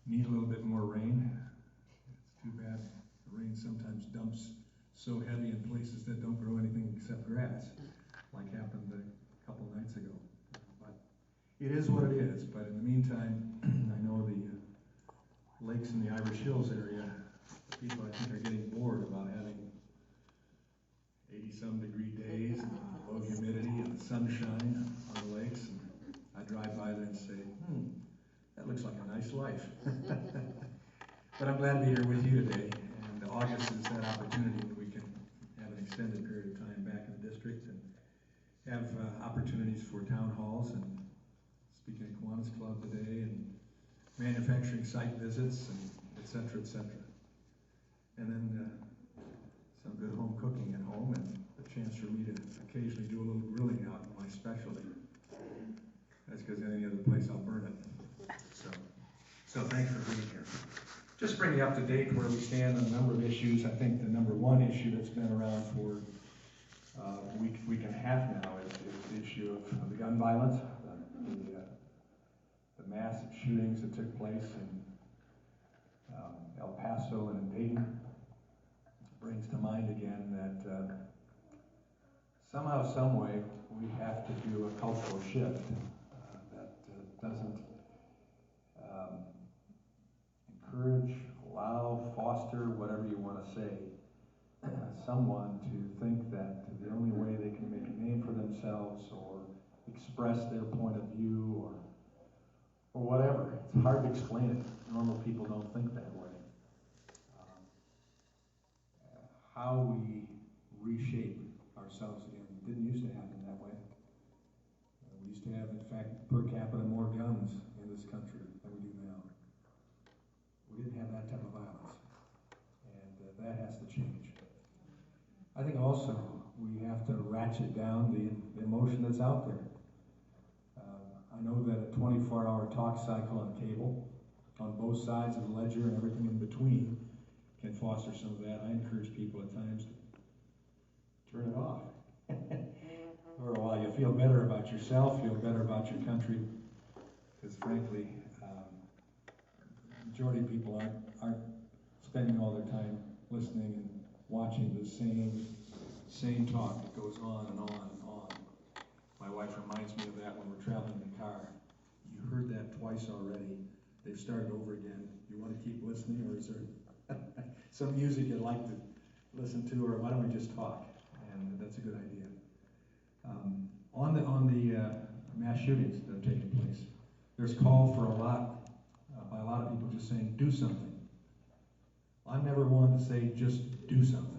need a little bit more rain. It's too bad the rain sometimes dumps so heavy in places that don't grow anything except grass, like happened a couple nights ago. But it is what it is. But in the meantime, I know the lakes in the Irish Hills area, people I think are getting bored about having 80-some degree days and low humidity and sunshine on the lakes. And I drive by there and say, that looks like a nice life. But I'm glad to be here with you today. And August is that opportunity that we can have an extended period of time back in the district and have opportunities for town halls and speaking at Kiwanis Club today and manufacturing site visits and et cetera, et cetera. And then some good home cooking at home and a chance for me to occasionally do a little grilling out in my specialty. That's because any other place I'll burn it. So thanks for being here. Just bring you up to date where we stand on a number of issues. I think the number one issue that's been around for a week and a half now is the issue of the gun violence, the massive shootings that took place in El Paso and in Dayton. Brings to mind again that somehow, some way, we have to do a cultural shift that doesn't encourage, allow, foster, whatever you want to say, someone to think that the only way they can make a name for themselves or express their point of view or whatever. It's hard to explain it. Normal people don't think that way. How we reshape ourselves again. It didn't used to happen that way. We used to have, in fact, per capita more guns in this country than we do now. We didn't have that type of violence, and that has to change. I think also we have to ratchet down the emotion that's out there. I know that a 24-hour talk cycle on cable, on both sides of the ledger and everything in between, can foster some of that. I encourage people at times to turn it off. For a while, you feel better about yourself, feel better about your country, because frankly, the majority of people aren't spending all their time listening and watching the same talk that goes on and on and on. My wife reminds me of that when we're traveling in the car. You heard that twice already. They've started over again. You want to keep listening, or is there some music you'd like to listen to, or why don't we just talk? And that's a good idea. On the mass shootings that have taken place, there's call for by a lot of people just saying, do something. I'm never one to say just do something.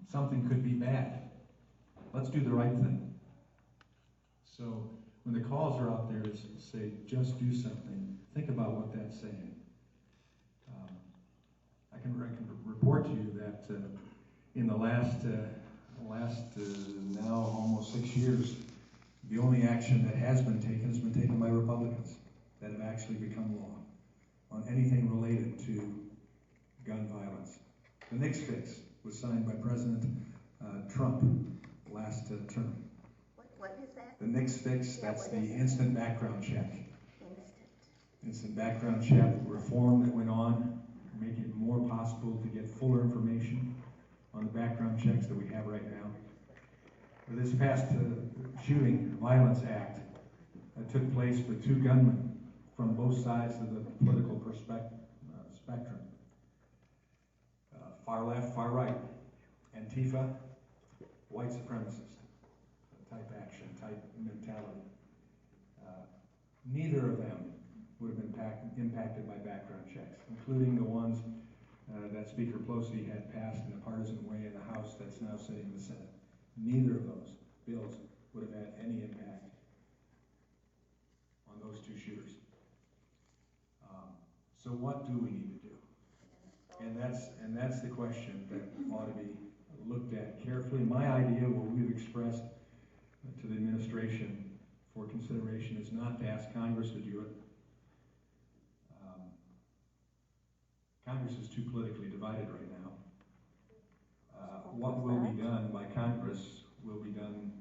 Something could be bad. Let's do the right thing. So when the calls are out there to say just do something, think about what that's saying. I can report to you that in the last now almost 6 years, the only action that has been taken by Republicans that have actually become law on anything related to gun violence. The NICS fix was signed by President Trump last term. What is that? The NICS fix, that's the instant background check. Instant background check reform that went on, make it more possible to get fuller information on the background checks that we have right now. This past shooting violence act took place with 2 gunmen from both sides of the political spectrum. Far left, far right. Antifa, white supremacist type action, type mentality. Neither of them would have been impacted by background checks, including the ones that Speaker Pelosi had passed in a partisan way in the House that's now sitting in the Senate. Neither of those bills would have had any impact on those 2 shooters. So what do we need to do? And that's the question that ought to be looked at carefully. My idea, what we've expressed to the administration for consideration, is not to ask Congress to do it. Congress is too politically divided right now. What will be done by Congress will be done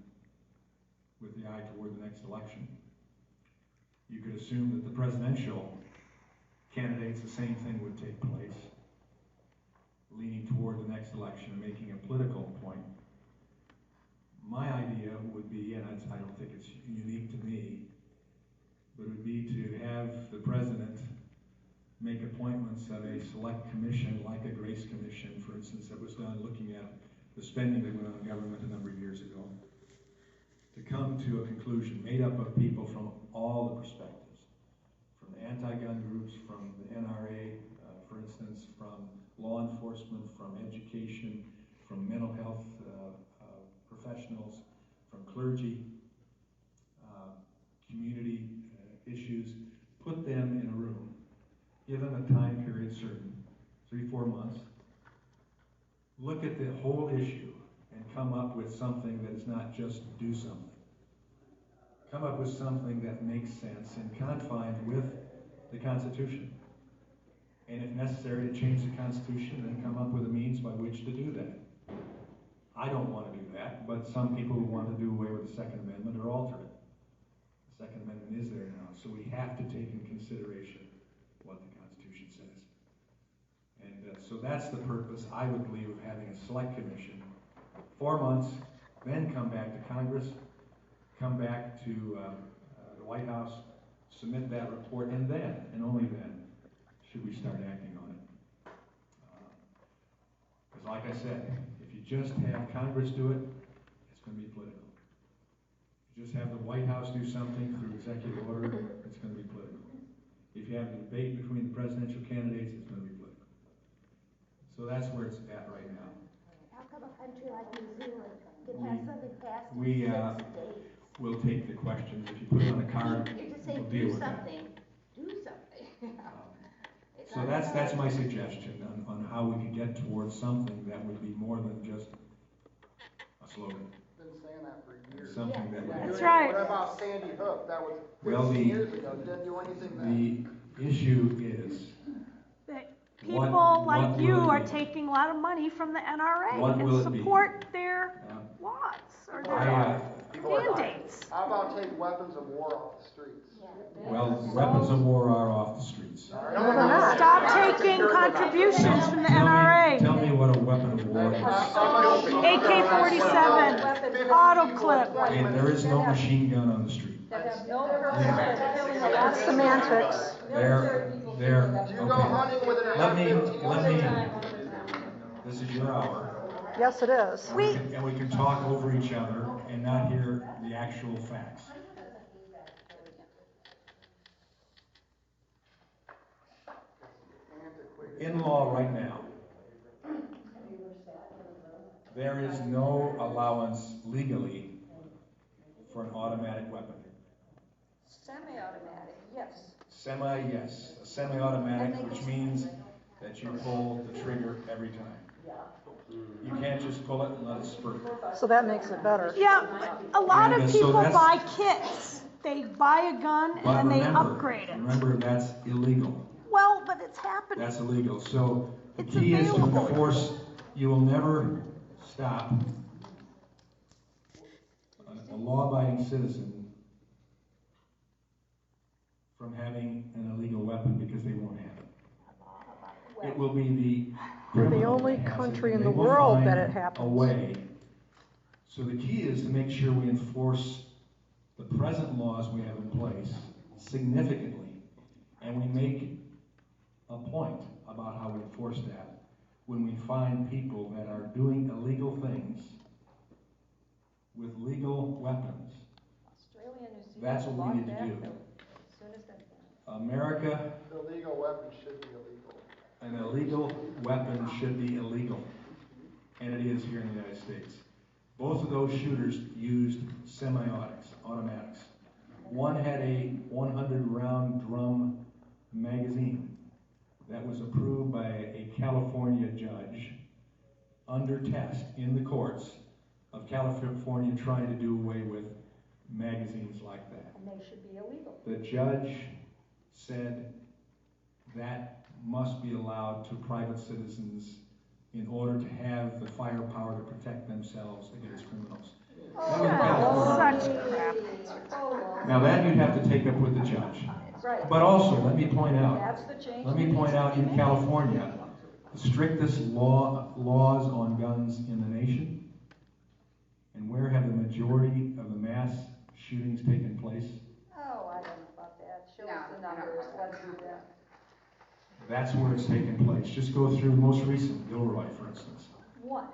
with the eye toward the next election. You could assume that the presidential candidates, the same thing would take place, leaning toward the next election and making a political point. My idea would be, and I don't think it's unique to me, but it would be to have the president make appointments of a select commission, like a Grace Commission, for instance, that was done looking at the spending that went on in government a number of years ago, to come to a conclusion made up of people from all the perspectives, from the anti-gun groups, from the NRA, for instance, from law enforcement, from education, from mental health professionals, from clergy, community issues, put them in a room, give them a time period certain, 3-4 months, look at the whole issue and come up with something that is not just do something. Come up with something that makes sense and confined with the Constitution. And if necessary to change the Constitution, then come up with a means by which to do that. I don't want to do that, but some people who want to do away with the Second Amendment or alter it. The Second Amendment is there now, so we have to take in consideration what the Constitution says. And so that's the purpose, I would believe, of having a select commission. 4 months, then come back to Congress, come back to the White House, submit that report, and then, and only then, should we start acting on it. Because like I said, if you just have Congress do it, it's going to be political. If you just have the White House do something through executive order, it's going to be political. If you have a debate between the presidential candidates, it's going to be political. So that's where it's at right now. How come a country like New Zealand can have something passed in 6 days? We'll take the questions. If you put it on a card, You just say we'll deal do with something. that. Do something. So that's my suggestion on how we could get towards something that would be more than just a slogan. Been saying that for years. Something that would. That's right. What about Sandy Hook? That was 15 Well, years ago. Didn't do anything then. The issue is That people like you are taking a lot of money from the NRA and support their laws or their mandates. How about take weapons of war off the streets? well, weapons of war are off the streets. Stop taking contributions from the NRA. Tell me what a weapon of war is. AK-47, auto clip. And there is no machine gun on the street. That's semantics. There, Do you go hunting with an let me, this is your hour. Yes, it is. And we can talk over each other and not hear the actual facts. In law right now, there is no allowance legally for an automatic weapon. Semi-automatic, yes. Yes. A semi-automatic, which means that you pull the trigger every time. You can't just pull it and let it spurt. So that makes it better. Yeah, a lot of And, people so that's- buy kits. They buy a gun and then they upgrade it. Remember, that's illegal. Well, but it's happening. That's illegal. So the It's key is to available. enforce. You will never stop a law-abiding citizen from having an illegal weapon because they won't have it. It will be the We're the criminal only that has country it, in and the they will world find that it happens. a way. So the key is to make sure we enforce the present laws we have in place significantly, and we make a point about how we enforce that when we find people that are doing illegal things with legal weapons. Australia and New Zealand. That's what we need to do. As soon as that's done. America, Illegal weapons should be illegal. an illegal weapon should be illegal, and it is here in the United States. Both of those shooters used automatics. One had a 100-round drum magazine that was approved by a California judge under test in the courts of California trying to do away with magazines like that. And they should be illegal. The judge said that must be allowed to private citizens in order to have the firepower to protect themselves against criminals. That was California. Such crap. Now that you'd have to take up with the judge. Right. But also, let me point out, That's the change. in California, the strictest laws on guns in the nation, and where have the majority of the mass shootings taken place? Oh, I don't know about that. Show us the numbers, let's do that. That's where it's taken place. Just go through the most recent, Gilroy, for instance. What?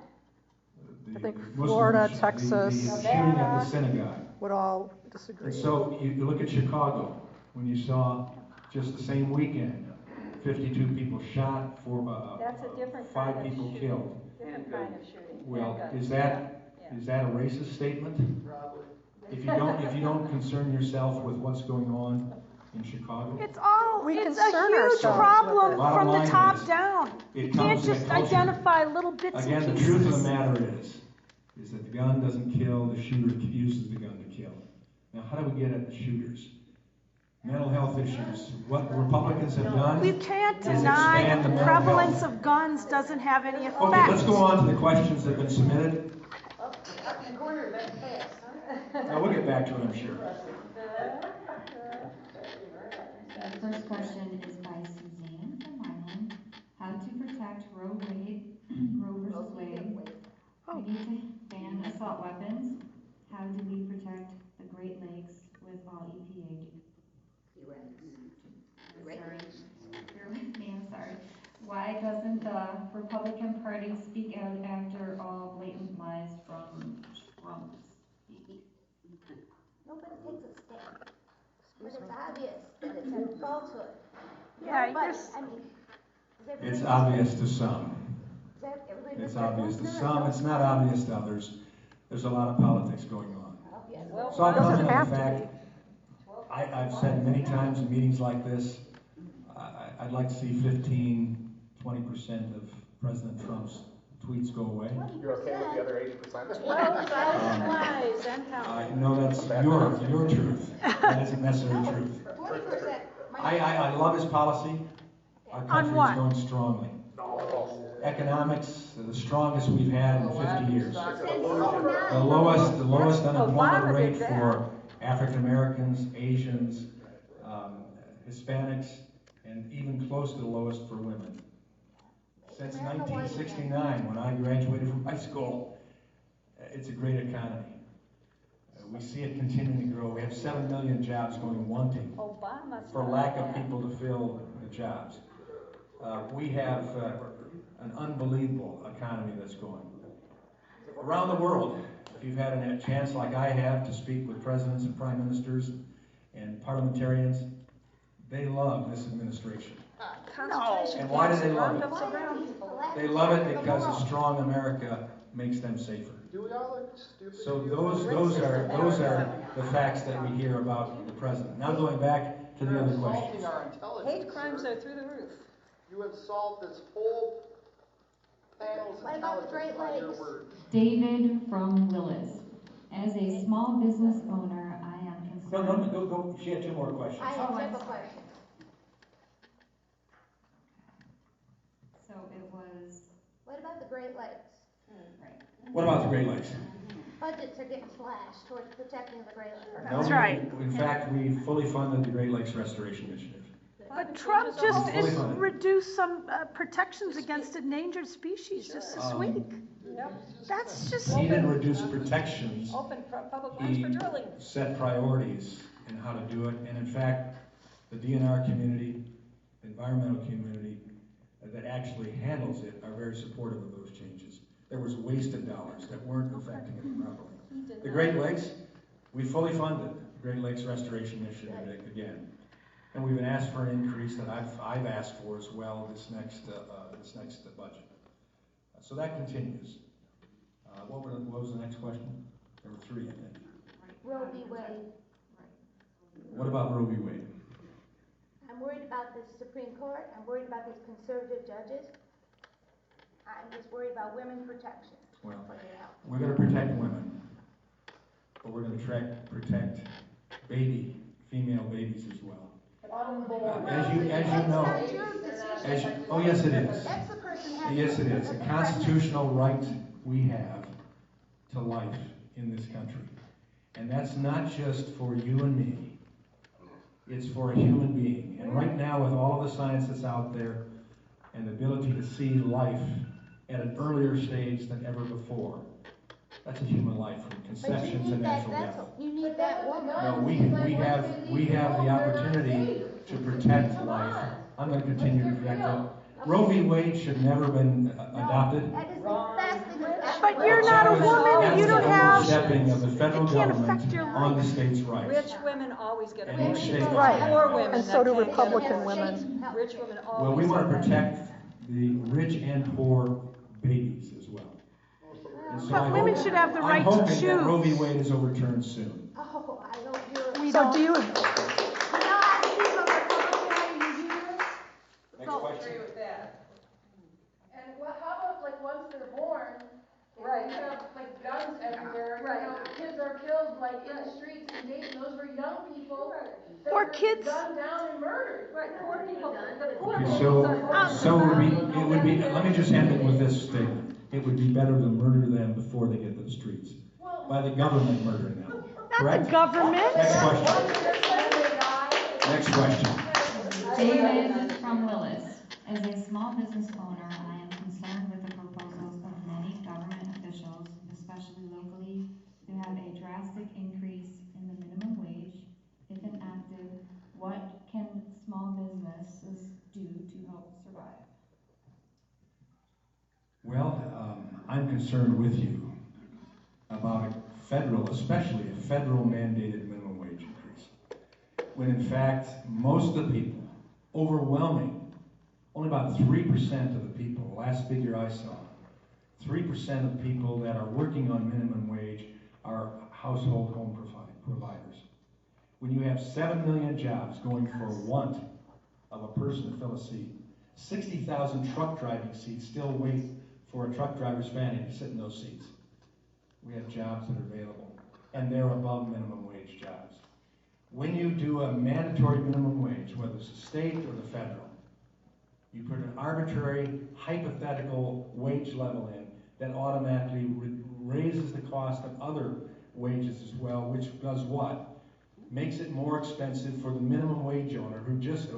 I think Muslim Florida, the Texas. shooting at the synagogue. Would all disagree. And so you look at Chicago, when you saw just the same weekend, 52 people shot, That's a different 5 kind of people shooting. killed. Different kind of shooting. Well, Handguns. is that Yeah. a racist statement? Probably. If you don't concern yourself with what's going on in Chicago? It's We a concern huge ourselves problem with it. Bottom from the line top is, down. it You can't comes to just culture. identify little bits Again, and the pieces. truth of the matter is that the gun doesn't kill, the shooter uses the gun to kill. Now, how do we get at the shooters? Mental health issues. What the Republicans have done We is can't deny expand that the the mental prevalence health. of guns doesn't have any effect. Okay, let's go on to the questions that have been submitted. Now, we'll get back to it, I'm sure. The first question is by Suzanne from Milan. How to protect Roe versus Wade. We need to ban assault weapons. How do we protect the Great Lakes with all EPA? Bear with me, I'm sorry. Why doesn't the Republican Party speak out after all blatant lies from Trump? Nobody takes a stand. But it's obvious that it's a falsehood. Yeah, Nobody, there's- I mean, is everybody- It's obvious to some. is that everybody It's look at obvious one to side? some. It's not obvious to others. There's a lot of politics going on. Yes. Well, So I'll come doesn't to the have to fact, I've said many times in meetings like this, I'd like to see 15-20% of President Trump's tweets go away. 20%. You're okay with the other 80%? lies and I know that's your truth. That isn't necessarily truth. 20%. I love his policy. Our country what? is going strongly. Economics, the strongest we've had in 50 years. The lowest unemployment Obama did rate that. for African Americans, Asians, Hispanics, and even close to the lowest for women. Since 1969, when I graduated from high school, it's a great economy. We see it continuing to grow. We have 7 million jobs going wanting Obama. for lack of people to fill the jobs. We have an unbelievable economy that's going. Around the world, if you've had a chance like I have to speak with presidents and prime ministers and parliamentarians, they love this administration. And why do they love it? They love it because a strong America makes them safer. Do we all look stupid? So those are the facts that we hear about the president. Now going back to the other You're questions. insulting our intelligence. Hate crimes sir. are through the roof. You insult this whole panel's What about the intelligence Great by your Lakes? words. David from Willis. As a small business owner, I am concerned. Go. She had 2 more questions. I have a question. So it was, What about the Great Lakes? right. What about the Great Lakes? Budgets are getting slashed towards protecting the Great Lakes. That's right. In fact, we fully funded the Great Lakes Restoration Initiative. But Trump just Fully funded. reduced some protections against endangered species just this week. Yep. That's just, He didn't reduce protections. Open public lands He for drilling. set priorities in how to do it. And in fact, the DNR community, the environmental community that actually handles it are very supportive of those changes. There was wasted dollars that weren't affecting it properly. The Great Lakes, we fully funded the Great Lakes Restoration Initiative again. And we've been asked for an increase that I've asked for as well this next budget. So that continues. What was the next question? There were 3, I think. Roe v. Wade. What about Roe v. Wade? I'm worried about the Supreme Court. I'm worried about these conservative judges. I'm just worried about women's protection. Well, for their health. we're going to protect women, but we're going to protect female babies as well. As you know, That's not your decision. oh yes it is. That's the person has. Yes it is. A constitutional right we have to life in this country. And that's not just for you and me. It's for a human being. And right now, with all the science that's out there and the ability to see life at an earlier stage than ever before, that's a human life from But you conception to need that natural death. vessel, you need that woman. No, we have the opportunity to protect life. I'm going to continue to protect it. Roe v. Wade should never have been adopted. That is the best thing that's But you're not a woman and you don't have, That's the overstepping of the federal it can't government affect your on the life. states' rights. Rich women always get And abortions. each state It's does poor that. women And that so do can't get Republican abortions. women. Rich women Well, always we want to get protect the rich and poor babies as well. And so But women should have the right to I'm hoping that Roe v. choose. Wade is overturned soon. Oh, I hope you're. We So don't. do you, You know, I see from the public, you do this. Next question. with that. And how about like once they're born, Right. you have like guns everywhere, Right. you know, kids are killed like in the streets in Dayton, those were young people that Or were kids. gunned down and murdered. Right, poor people, the poor Okay, people. so it would be, let me just end it with this statement. It would be better to murder them before they get to the streets, by the government murdering them. Not Correct? the government. Next question. Next question. David from Willis. As a small business owner, I am concerned with the proposals of many government officials, especially locally, to have a drastic increase in the minimum wage. If enacted, what can small businesses do to help survive? Well, I'm concerned with you about especially a federal mandated minimum wage increase. When in fact, most of the people, overwhelming, only about 3% of the people, the last figure I saw, 3% of people that are working on minimum wage are household home providers. When you have 7 million jobs going for want of a person to fill a seat, 60,000 truck driving seats still wait for a truck driver's family to sit in those seats. We have jobs that are available, and they're above minimum wage jobs. When you do a mandatory minimum wage, whether it's the state or the federal, you put an arbitrary, hypothetical wage level in that automatically raises the cost of other wages as well, which does what? Makes it more expensive for the minimum wage earner who just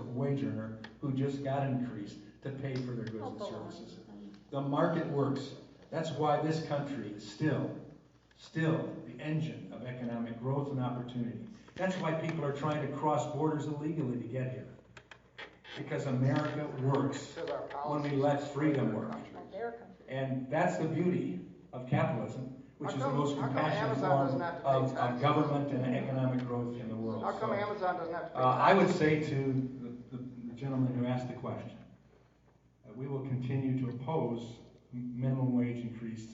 got increased to pay for their goods and services. The market works. That's why this country is still the engine of economic growth and opportunity. That's why people are trying to cross borders illegally to get here. Because America works when we let freedom work. And that's the beauty of capitalism, which is the most compassionate form of government and economic growth in the world. How come Amazon doesn't have to pay I would taxes? say to the gentleman who asked the question, we will continue to oppose minimum wage increase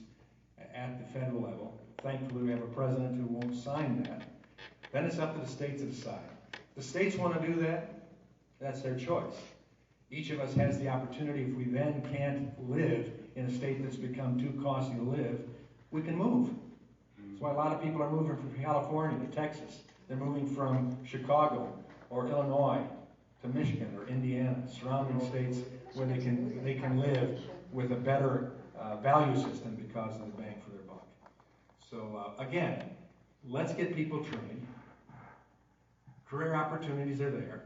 at the federal level. Thankfully, we have a president who won't sign that. Then it's up to the states to decide. The states want to do that, that's their choice. Each of us has the opportunity, if we then can't live in a state that's become too costly to live, we can move. That's why a lot of people are moving from California to Texas. They're moving from Chicago or Illinois to Michigan or Indiana, surrounding states where they can live with a better value system because of the bang for their buck. So again, let's get people trained. Career opportunities are there.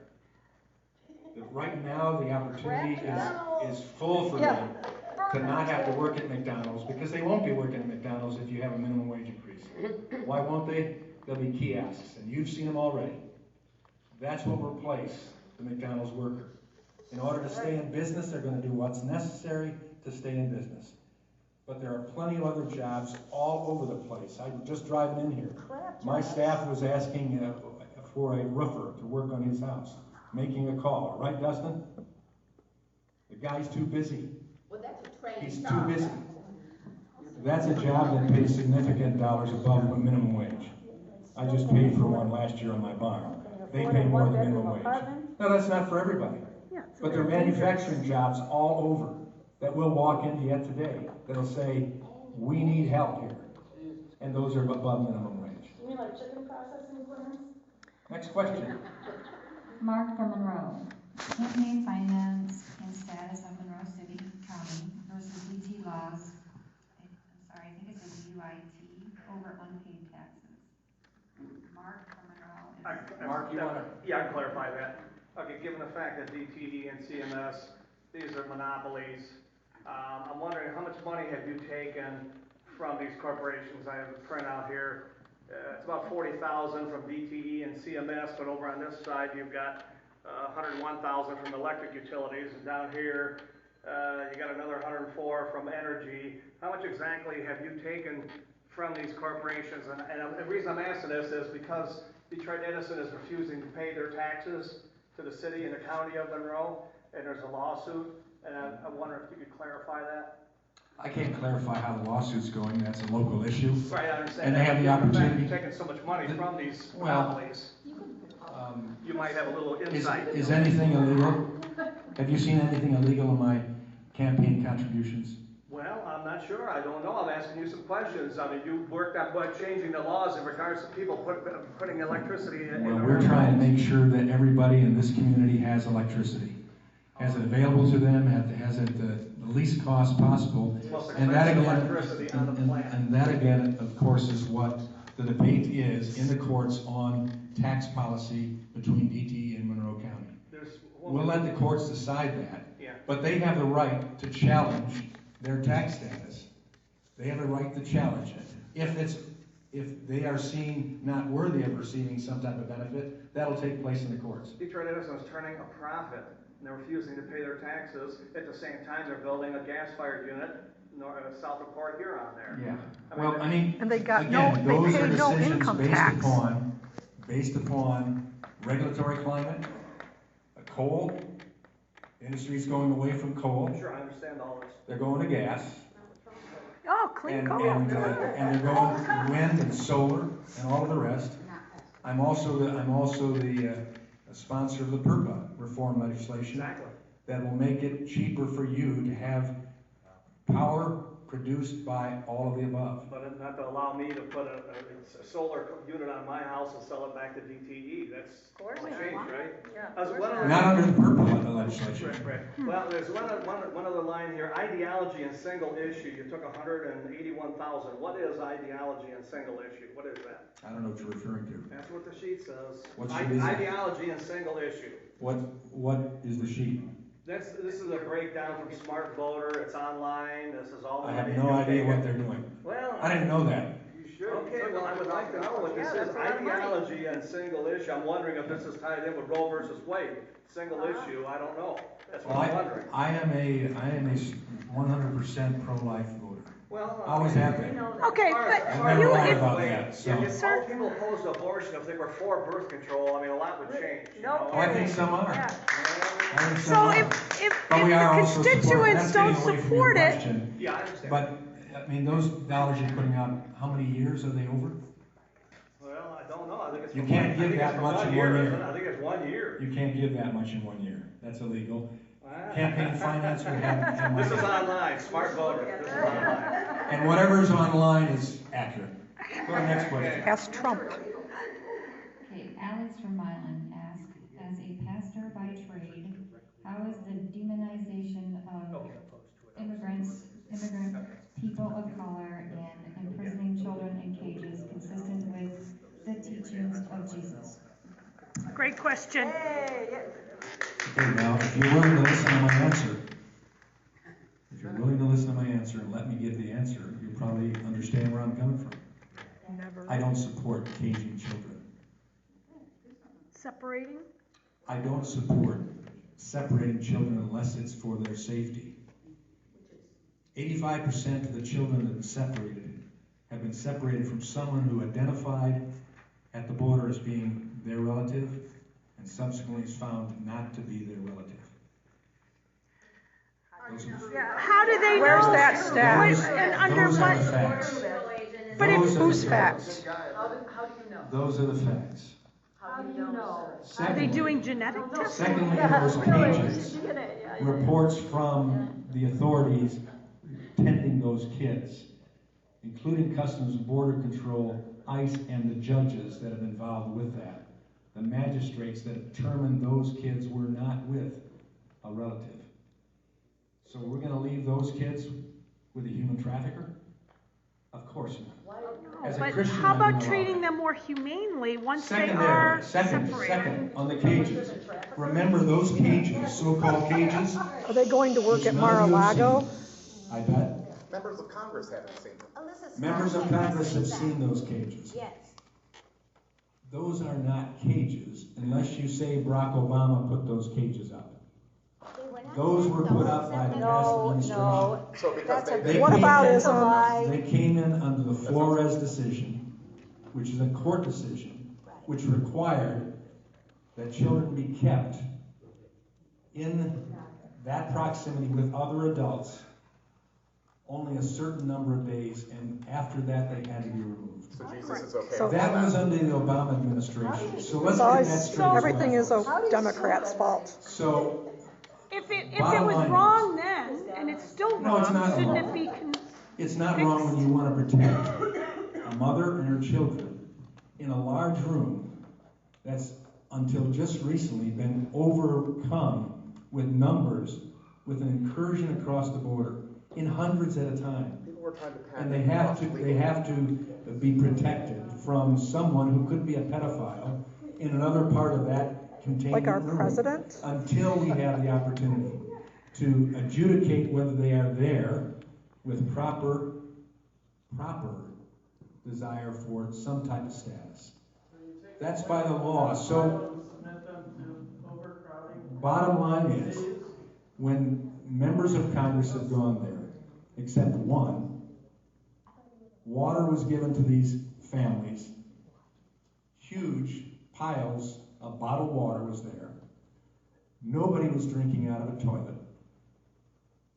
Right now, the opportunity is full for them to not have to work at McDonald's, because they won't be working at McDonald's if you have a minimum wage increase. Why won't they? There'll be kiosks, and you've seen them already. That's what will replace the McDonald's worker. In order to stay in business, they're going to do what's necessary to stay in business. But there are plenty of other jobs all over the place. I was just driving in here. My staff was asking for a roofer to work on his house, making a call. Right, Dustin? The guy's too busy. Well, that's a training. He's too busy. That's a job that pays significant dollars above minimum wage. I just paid for one last year on my barn. They pay more than minimum wage. No, that's not for everybody. But there are manufacturing jobs all over that we'll walk into yet today that'll say, we need help here. And those are above minimum wage. You mean like chicken processing plants? Next question. Mark from Monroe. Campaign finance and status of Monroe City County versus DT laws. I think it says UIT over unpaid taxes. Mark from Monroe. Mark, you want to? Yeah, I can clarify. given the fact that DTE and CMS, these are monopolies, I'm wondering how much money have you taken from these corporations? I have a printout here. It's about 40,000 from DTE and CMS, but over on this side you've got 101,000 from electric utilities, and down here you got another 104 from energy. How much exactly have you taken from these corporations? And the reason I'm asking this is because Detroit Edison is refusing to pay their taxes to the city and the county of Monroe, and there's a lawsuit, and I wonder if you could clarify that. I can't clarify how the lawsuit's going, that's a local issue. Right, I understand. And they have the opportunity. You're taking so much money from these monopolies. You might have a little insight. Is anything illegal? Have you seen anything illegal in my campaign contributions? Well, I'm not sure. I don't know. I'm asking you some questions. I mean, you worked on changing the laws in regards to people putting electricity in. Well, we're trying to make sure that everybody in this community has electricity, has it available to them, has it the least cost possible. And that again, of course, is what the debate is in the courts on tax policy between DTE and Monroe County. We'll let the courts decide that, but they have the right to challenge their tax status. They have a right to challenge it. If they are seen not worthy of receiving some type of benefit, that'll take place in the courts. Detroit Edison is turning a profit, and they're refusing to pay their taxes. At the same time, they're building a gas-fired unit south of Port Huron there. Yeah. And they got again, they those paid are no decisions income tax. based upon regulatory climate, coal. The industry's going away from coal. Sure, I understand all this. They're going to gas. Oh, clean coal. And they're going to wind and solar and all of the rest. I'm also the sponsor of the PURPA reform legislation that will make it cheaper for you to have power produced by all of the above. But not to allow me to put a solar unit on my house and sell it back to DTE. That's a change, right? Yeah. Not under the PURPA legislation. Right. Well, there's one other line here. Ideology and single issue. You took 181,000. What is ideology and single issue? What is that? I don't know what you're referring to. That's what the sheet says. What sheet is it? Ideology and single issue. What is the sheet? This is a breakdown from Smart Voter. It's online. This is all. I have no idea what they're doing. Well, I didn't know that. You should. Okay, well, I would like to know what this is. Ideology and single issue. I'm wondering if this is tied in with Roe versus Wade. Single issue. I don't know. That's what I'm wondering. I am a 100% pro-life voter. Well, I always have been. Okay, but I've never lied about that. So. If all people opposed abortion, if they were for birth control, I mean, a lot would change. No, I think some are. Yeah. so if the constituents don't support it, Yeah, I understand. But I mean, those dollars you're putting out, how many years are they over? Well, I don't know. I think it's You can't give that much in 1 year. I think it's 1 year. You can't give that much in 1 year. That's illegal. Campaign finance would have. This is online. Smart Voter. This is online. And whatever's online is accurate. Go to the next question. ask Trump. Okay, Alex from Milan asked, as a pastor by trade, how is the demonization of immigrant people of color and imprisoning children in cages consistent with the teachings of Jesus? Great question. Okay, now, if you're willing to listen to my answer, and let me give the answer, you'll probably understand where I'm coming from. I don't support caging children. Separating? I don't support separating children unless it's for their safety. 85% of the children that have been separated from someone who identified at the border as being their relative and subsequently is found not to be their relative. How do they know? Where's that stat? And under Those what? are the facts. But Those are whose the facts? How do you know? Those are the facts. How do you know? Are they doing genetic testing? Secondly, those cages, reports from the authorities tending those kids, including Customs and Border Control, ICE, and the judges that have been involved with that. The magistrates that determined those kids were not with a relative. So we're going to leave those kids with a human trafficker? Of course not. No, As a but Christian, how I wouldn't about allow treating that. them more humanely once they Secondary, are second, separated? on the cages. Remember those cages, so-called cages? Are they going to work which at none of you have Mar-a-Lago? seen. I bet. Members of Congress haven't seen them. Members of Congress have seen those cages. Yes. Those are not cages unless you say Barack Obama put those cages up. They were not Those were meant to put hold up by the something. past No, administration. no. So because That's a, They what came about in- ism? They came in under the Flores decision, which is a court decision, which required that children be kept in that proximity with other adults only a certain number of days, and after that they had to be removed. So Jesus is okay. So- with That all was under the Obama administration. So let's It's get always, that straight. everything is a Democrat's fault. So, If it Bottom was line wrong then, and it's still No, it's wrong, not shouldn't wrong. it be it's not wrong when you want to protect a mother and her children in a large room that's until just recently been overcome with numbers, with an incursion across the border in hundreds at a time. People were trying to pack And they have to be protected from someone who could be a pedophile in another part of that containment Like our room president? until we have the opportunity to adjudicate whether they are there with proper desire for some type of status. That's by the law. So, bottom line is, when members of Congress have gone there, except one, water was given to these families. Huge piles of bottled water was there. Nobody was drinking out of a toilet.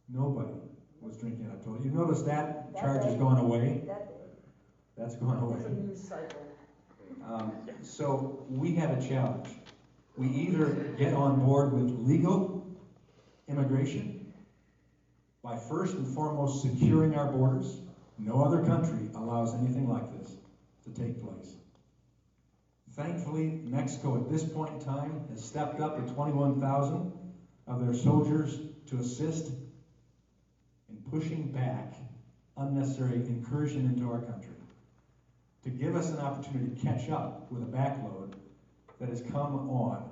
Nobody was drinking out of a toilet. You notice that charge has gone away? That's gone away. So we have a challenge. We either get on board with legal immigration by first and foremost securing our borders. No other country allows anything like this to take place. Thankfully, Mexico at this point in time has stepped up to 21,000 of their soldiers to assist in pushing back unnecessary incursion into our country, to give us an opportunity to catch up with a backload that has come on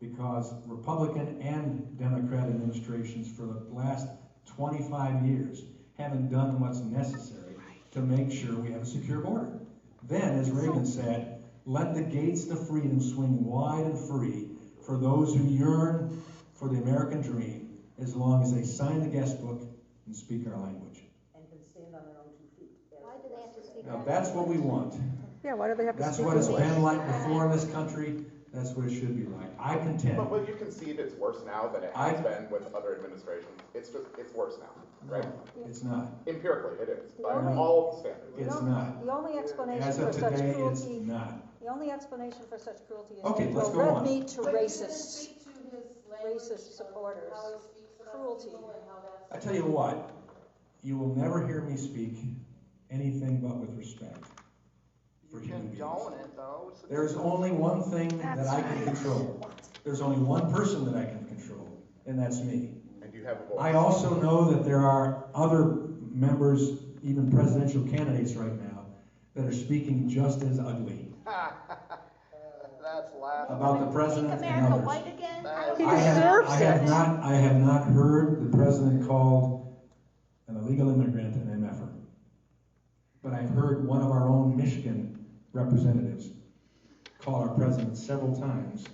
because Republican and Democrat administrations for the last 25 years haven't done what's necessary to make sure we have a secure border. Then, as Reagan said, let the gates of freedom swing wide and free for those who yearn for the American dream, as long as they sign the guest book and speak our language. And can stand on their own 2 feet. Why do they have to speak? Now, that's what we want. Yeah, why do they have to That's speak what it's English? been like before in this country. That's what it should be like. I contend. But will you concede it's worse now than it has been with other administrations? It's worse now, right? It's not. Empirically, it is, by only- all standards. It's not. The only explanation As for of such today, it's cruelty, not. the only explanation for such cruelty is Okay, to let's throw go red on. meat to But you didn't racists. speak to his language Racist of supporters. how he speaks about Cruelty. people and how that's- I tell you what, you will never hear me speak anything but with respect for You human beings. condone it, though. So There's only one thing that I can control. There's only one person that I can control, and that's me. And you have a voice. I also know that there are other members, even presidential candidates right now, that are speaking just as ugly That's laughable. about the Make president and America others. white again? He I deserves have it. I have not heard the president called an illegal immigrant an MFer. But I've heard one of our own Michigan representatives call our president several times,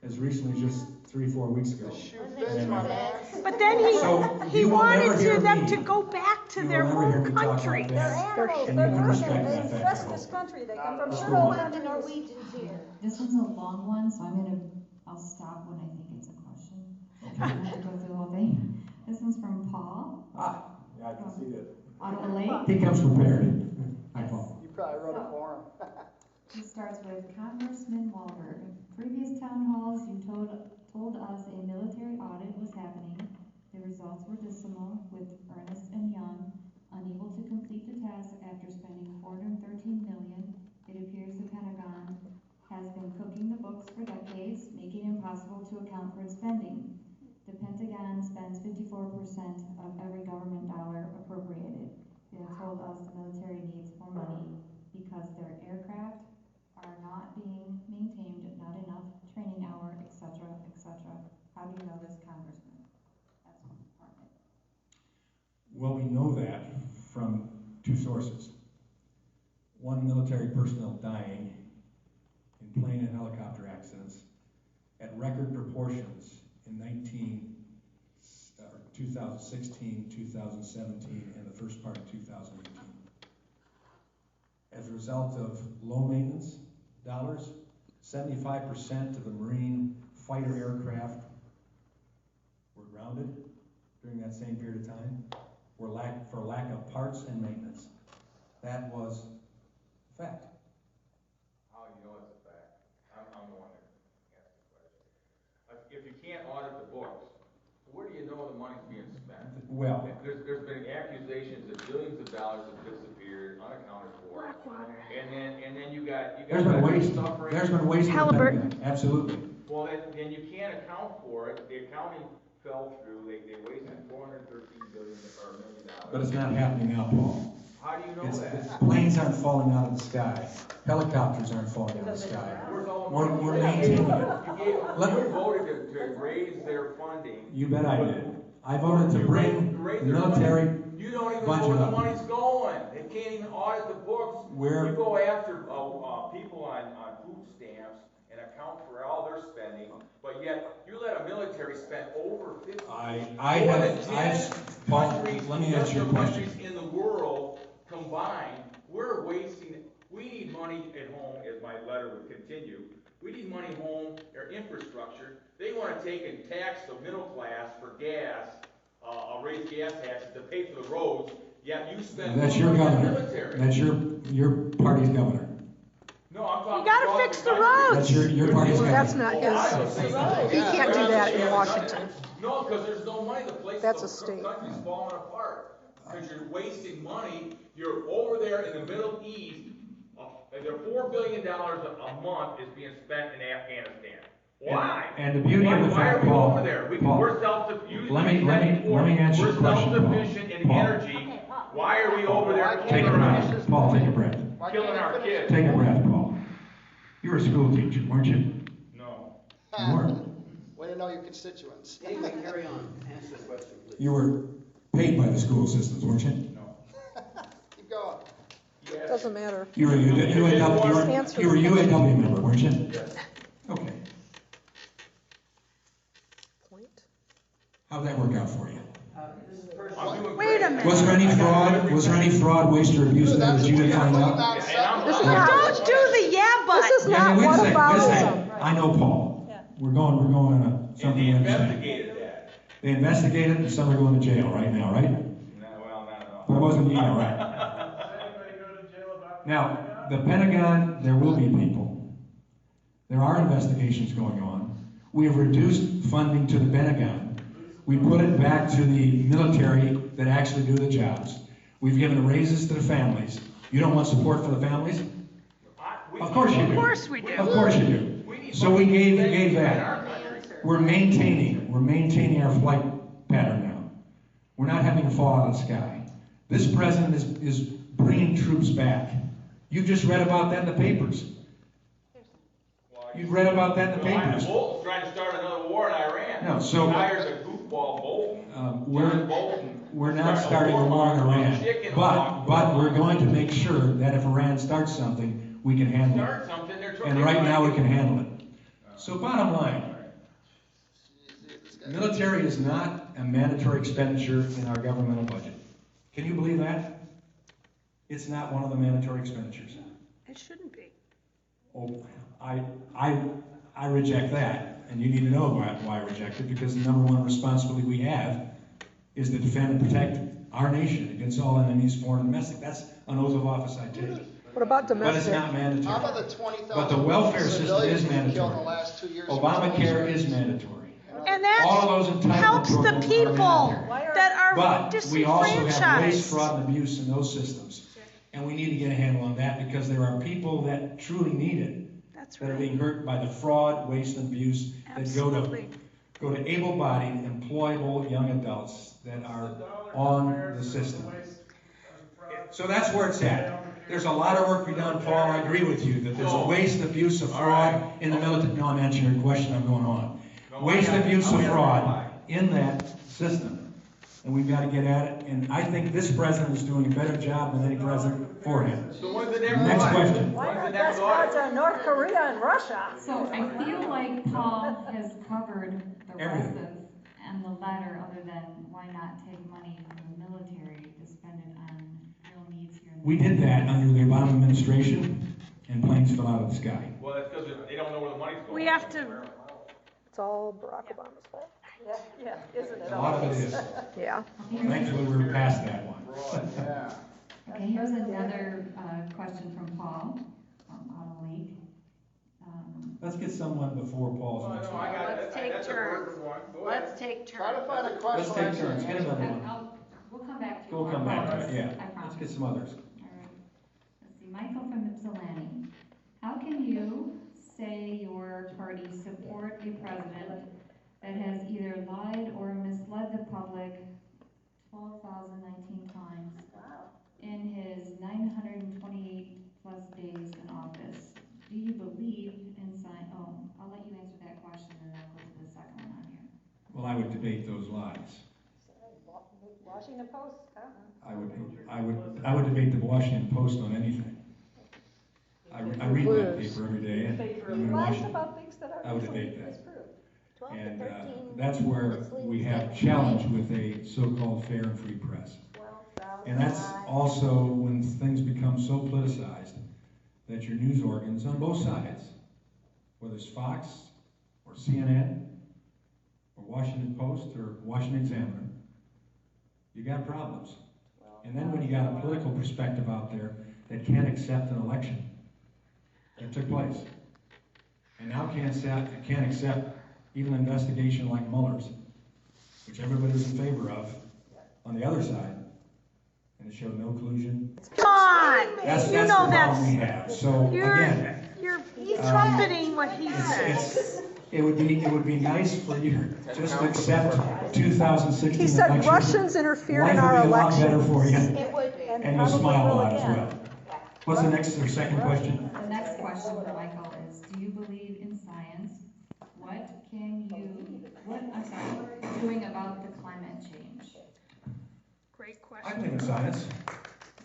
as recently just 3-4 weeks ago. an MFer. But then So, he you will never wanted hear them me. to go back to You will their never hear home me talk like country. that. They're animals, And they're you can Russian, respect they that fact. infest this country, they come from Let's third go world on. The countries. Norwegians here. This one's a long one, so I'll stop when I think it's a question. I don't have to go through the whole thing. This one's from Paul, Yeah, I can see that. Ottawa Lake. He comes prepared. I call. You probably wrote it for him. It starts with Congressman Walberg. Previous town halls, you told us a military audit was happening. The results were dismal, with Ernest and Young unable to complete the task after spending $413 million. It appears the Pentagon has been cooking the books for decades, making it impossible to account for its spending. The Pentagon spends 54% of every government dollar appropriated. The they have told us the military needs more money because their aircraft are not being maintained, not enough training hour, etc., etc. How do you know this, Congressman? That's one part of it. Well, we know that from two sources. One, military personnel dying in plane and helicopter accidents at record proportions in 2016, 2017, and the first part of 2018. As a result of low maintenance dollars, 75% of the Marine fighter aircraft were grounded during that same period of time for lack of parts and maintenance. That was a fact. How do you know it's a fact? I'm the one that asked the question. If you can't audit the books, where do you know the money's being spent? Well, there's been accusations that billions of dollars have disappeared, unaccounted for. And then you got there's been waste. suffering. There's been waste. Halliburton. Absolutely. Well, then you can't account for it. The accounting fell through. They wasted $413 million. But it's not happening now, Paul. How do you know that? Planes aren't falling out of the sky. Helicopters aren't falling out of the sky. We're maintaining it. You voted to raise their funding. You bet I did. I voted to bring the military You don't even know budget where the up. money's going. They can't even audit the books. You go after people on food stamps and account for all their spending, but yet you let a military spend over 50. Paul, let me answer your question. Countries in the world combined, we're wasting. We need money at home, as my letter would continue. We need money home, our infrastructure. They want to take and tax the middle class for gas, raise gas taxes to pay for the roads, yet you spend That's more your money on the governor. military. That's your party's governor. No, I'm talking You gotta about fix the That's roads. your party's governor. That's not his, he can't do that in Washington. No, because there's no money. The place, That's a the state. country's falling apart. Because you're wasting money. You're over there in the Middle East. There $4 billion a month is being spent in Afghanistan. Why? And the beauty of the Why fact, are we Paul, over there? Paul, We're self-sufficient. let me answer your We're question, Paul. self-sufficient in Paul. energy. Why are we over there Take a breath. Paul, take a breath. killing our kids? Take a breath, Paul. You were a school teacher, weren't you? No. You weren't. Way to know your constituents. Anyway, carry on. Answer the question, please. You were paid by the school systems, weren't you? No. Keep going. Yes. Doesn't matter. You were a UAW member, weren't you? Yes. Okay. Point. How'd that work out for you? This is personal. I'm doing Wait a great. minute. Was there any fraud? Was there any fraud, waste, or abuse there that you didn't find out? This is not, Don't do the yeah, but. this is not Wait a what second, about wait a them. second. I know Paul. Yeah. We're going on a And something they we understand. investigated that. They investigated and some are going to jail right now, right? No, well, not at all. That wasn't, yeah, right. Now, the Pentagon, there will be people. There are investigations going on. We have reduced funding to the Pentagon. We put it back to the military that actually do the jobs. We've given raises to the families. You don't want support for the families? Of course you do. Of course we do. Of course you do. So we gave that. We're maintaining our flight pattern now. We're not having to fall out of the sky. This president is bringing troops back. You just read about that in the papers. You've read about that in the papers. Bolton's trying to start another war in Iran. No, so- He hires a goofball Bolton. We're not starting a war in Iran, but we're going to make sure that if Iran starts something, we can handle Start it. something. They're And right now we can handle it. So bottom line, military is not a mandatory expenditure in our governmental budget. Can you believe that? It's not one of the mandatory expenditures. It shouldn't be. Oh, I reject that, and you need to know why I reject it, because the number one responsibility we have is to defend and protect our nation against all enemies, foreign and domestic. That's an oath of office I take. What about But it's domestic? not mandatory. How about the 20,000 But the welfare system civilians is we've killed in the mandatory. last 2 years? Obamacare is mandatory. And that All of those entitlement helps the programs are people mandatory. that are But we also have waste, disenfranchised. fraud, and abuse in those systems. And we need to get a handle on that, because there are people that truly need it, That's that are right. being hurt by the fraud, waste, and abuse that Absolutely. go to able-bodied, employable young adults that are on the system. So that's where it's at. There's a lot of work to be done, Paul. I agree with you that there's a waste, abuse, of fraud in the military. No, I'm answering your question. I'm going on. Waste, abuse, of fraud in that system. And we've got to get at it. And I think this president is doing a better job than any president for him. So when's the next Next audit? question. Why When's the not next best parts audit? are North Korea and Russia? So I feel like Paul has covered the rest Everything. of, and the letter, other than why not take money from the military to spend it on real needs here in the. We did that under the Obama administration, and planes fell out of the sky. Well, that's because they don't know where the money's going. We have to, It's all Barack Obama's fault. Yeah, isn't it? A lot of it is. Yeah. Thankfully, we're past that one. Yeah. Okay, here's another, question from Paul, from Autumn League. Let's get someone before Paul's Oh, next no, one. I got it. Let's take That's a turns. perfect one. Go ahead. let's take Try to turns. find a question. Let's take turns. Get another one. We'll come back to you. We'll come back to it, I yeah. Let's promise. get some others. All right. Let's see, Michael from Ypsilanti. How can you say your party support a president that has either lied or misled the public 12,019 times in his 928 plus days in office? Do you believe in science? Oh, I'll let you answer that question and then I'll go to the second one on here. Well, I would debate those lies. Washington Post, I would debate the Washington Post on anything. I read that paper every day, and I'm in lies Washington. about things that I are would easily debate that. disproved. 12 to And 13 that's where we have challenge with a so-called fair and free press. 12,000 And that's lies. also when things become so politicized that your news organs on both sides, whether it's Fox or CNN or Washington Post or Washington Examiner, you got problems. And then when you got a political perspective out there that can't accept an election that took place, and now can't accept even an investigation like Mueller's, which everybody's in favor of, on the other side, and it showed no collusion. Come on! That's You the know problem we that's, have. So again, you're trumpeting what he says. it would be nice for you just to accept 2016 He said election. Russians interfered in our Life would be a lot better elections. for you, It would, and you'll smile a lot as again. well. What's the next or second question? The next question for Michael is, do you believe in science? What are doing about the climate change? Great I question. believe in science.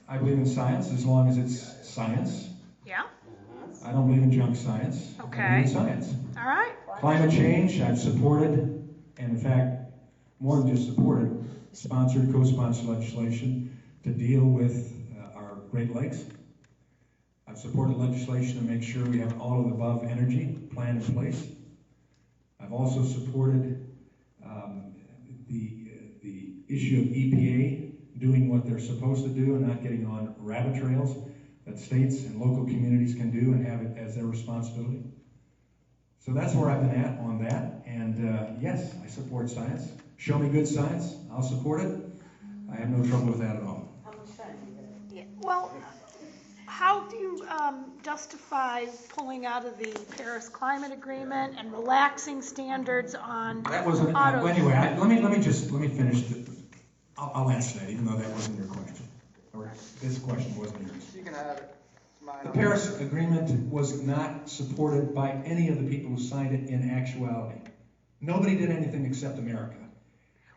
I believe in science as long as it's science. Yeah, I don't believe in junk science. I Okay. believe in science. all right. Climate change, I've supported, and in fact, more than just supported, sponsored, co-sponsored legislation to deal with our Great Lakes. I've supported legislation to make sure we have all of the above energy plan in place. I've also supported the issue of EPA doing what they're supposed to do and not getting on rabbit trails that states and local communities can do and have it as their responsibility. So that's where I've been at on that. And yes, I support science. Show me good science, I'll support it. I have no trouble with that at all. Well, how do you justify pulling out of the Paris Climate Agreement and relaxing standards on That wasn't, auto? anyway, let me finish. I'll answer that, even though that wasn't your question. Or this question wasn't yours. You can have it. It's mine. The Paris Agreement was not supported by any of the people who signed it in actuality. Nobody did anything except America.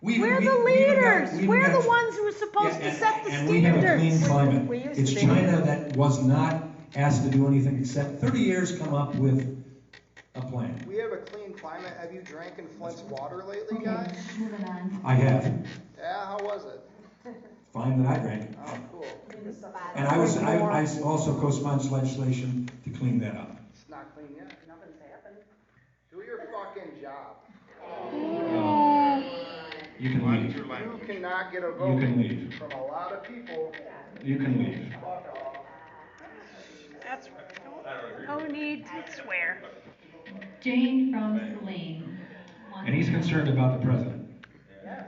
We're the leaders. We're the ones who are supposed to set the and we have a clean standards. climate. It's China that was not asked to do anything except 30 years come up with a plan. We have a clean climate. Have you drank in Flint's water lately, Okay, guys? moving on. I have. Yeah, how was it? Fine that I drank. Oh, cool. And I also co-sponsored legislation to clean that up. It's not clean yet. Nothing's happened. Do your fucking job. You can leave. You cannot get a You vote can leave. from a lot of people. You can leave. That's right. No need to swear. Jane from Selene. And he's concerned about the president. Yeah.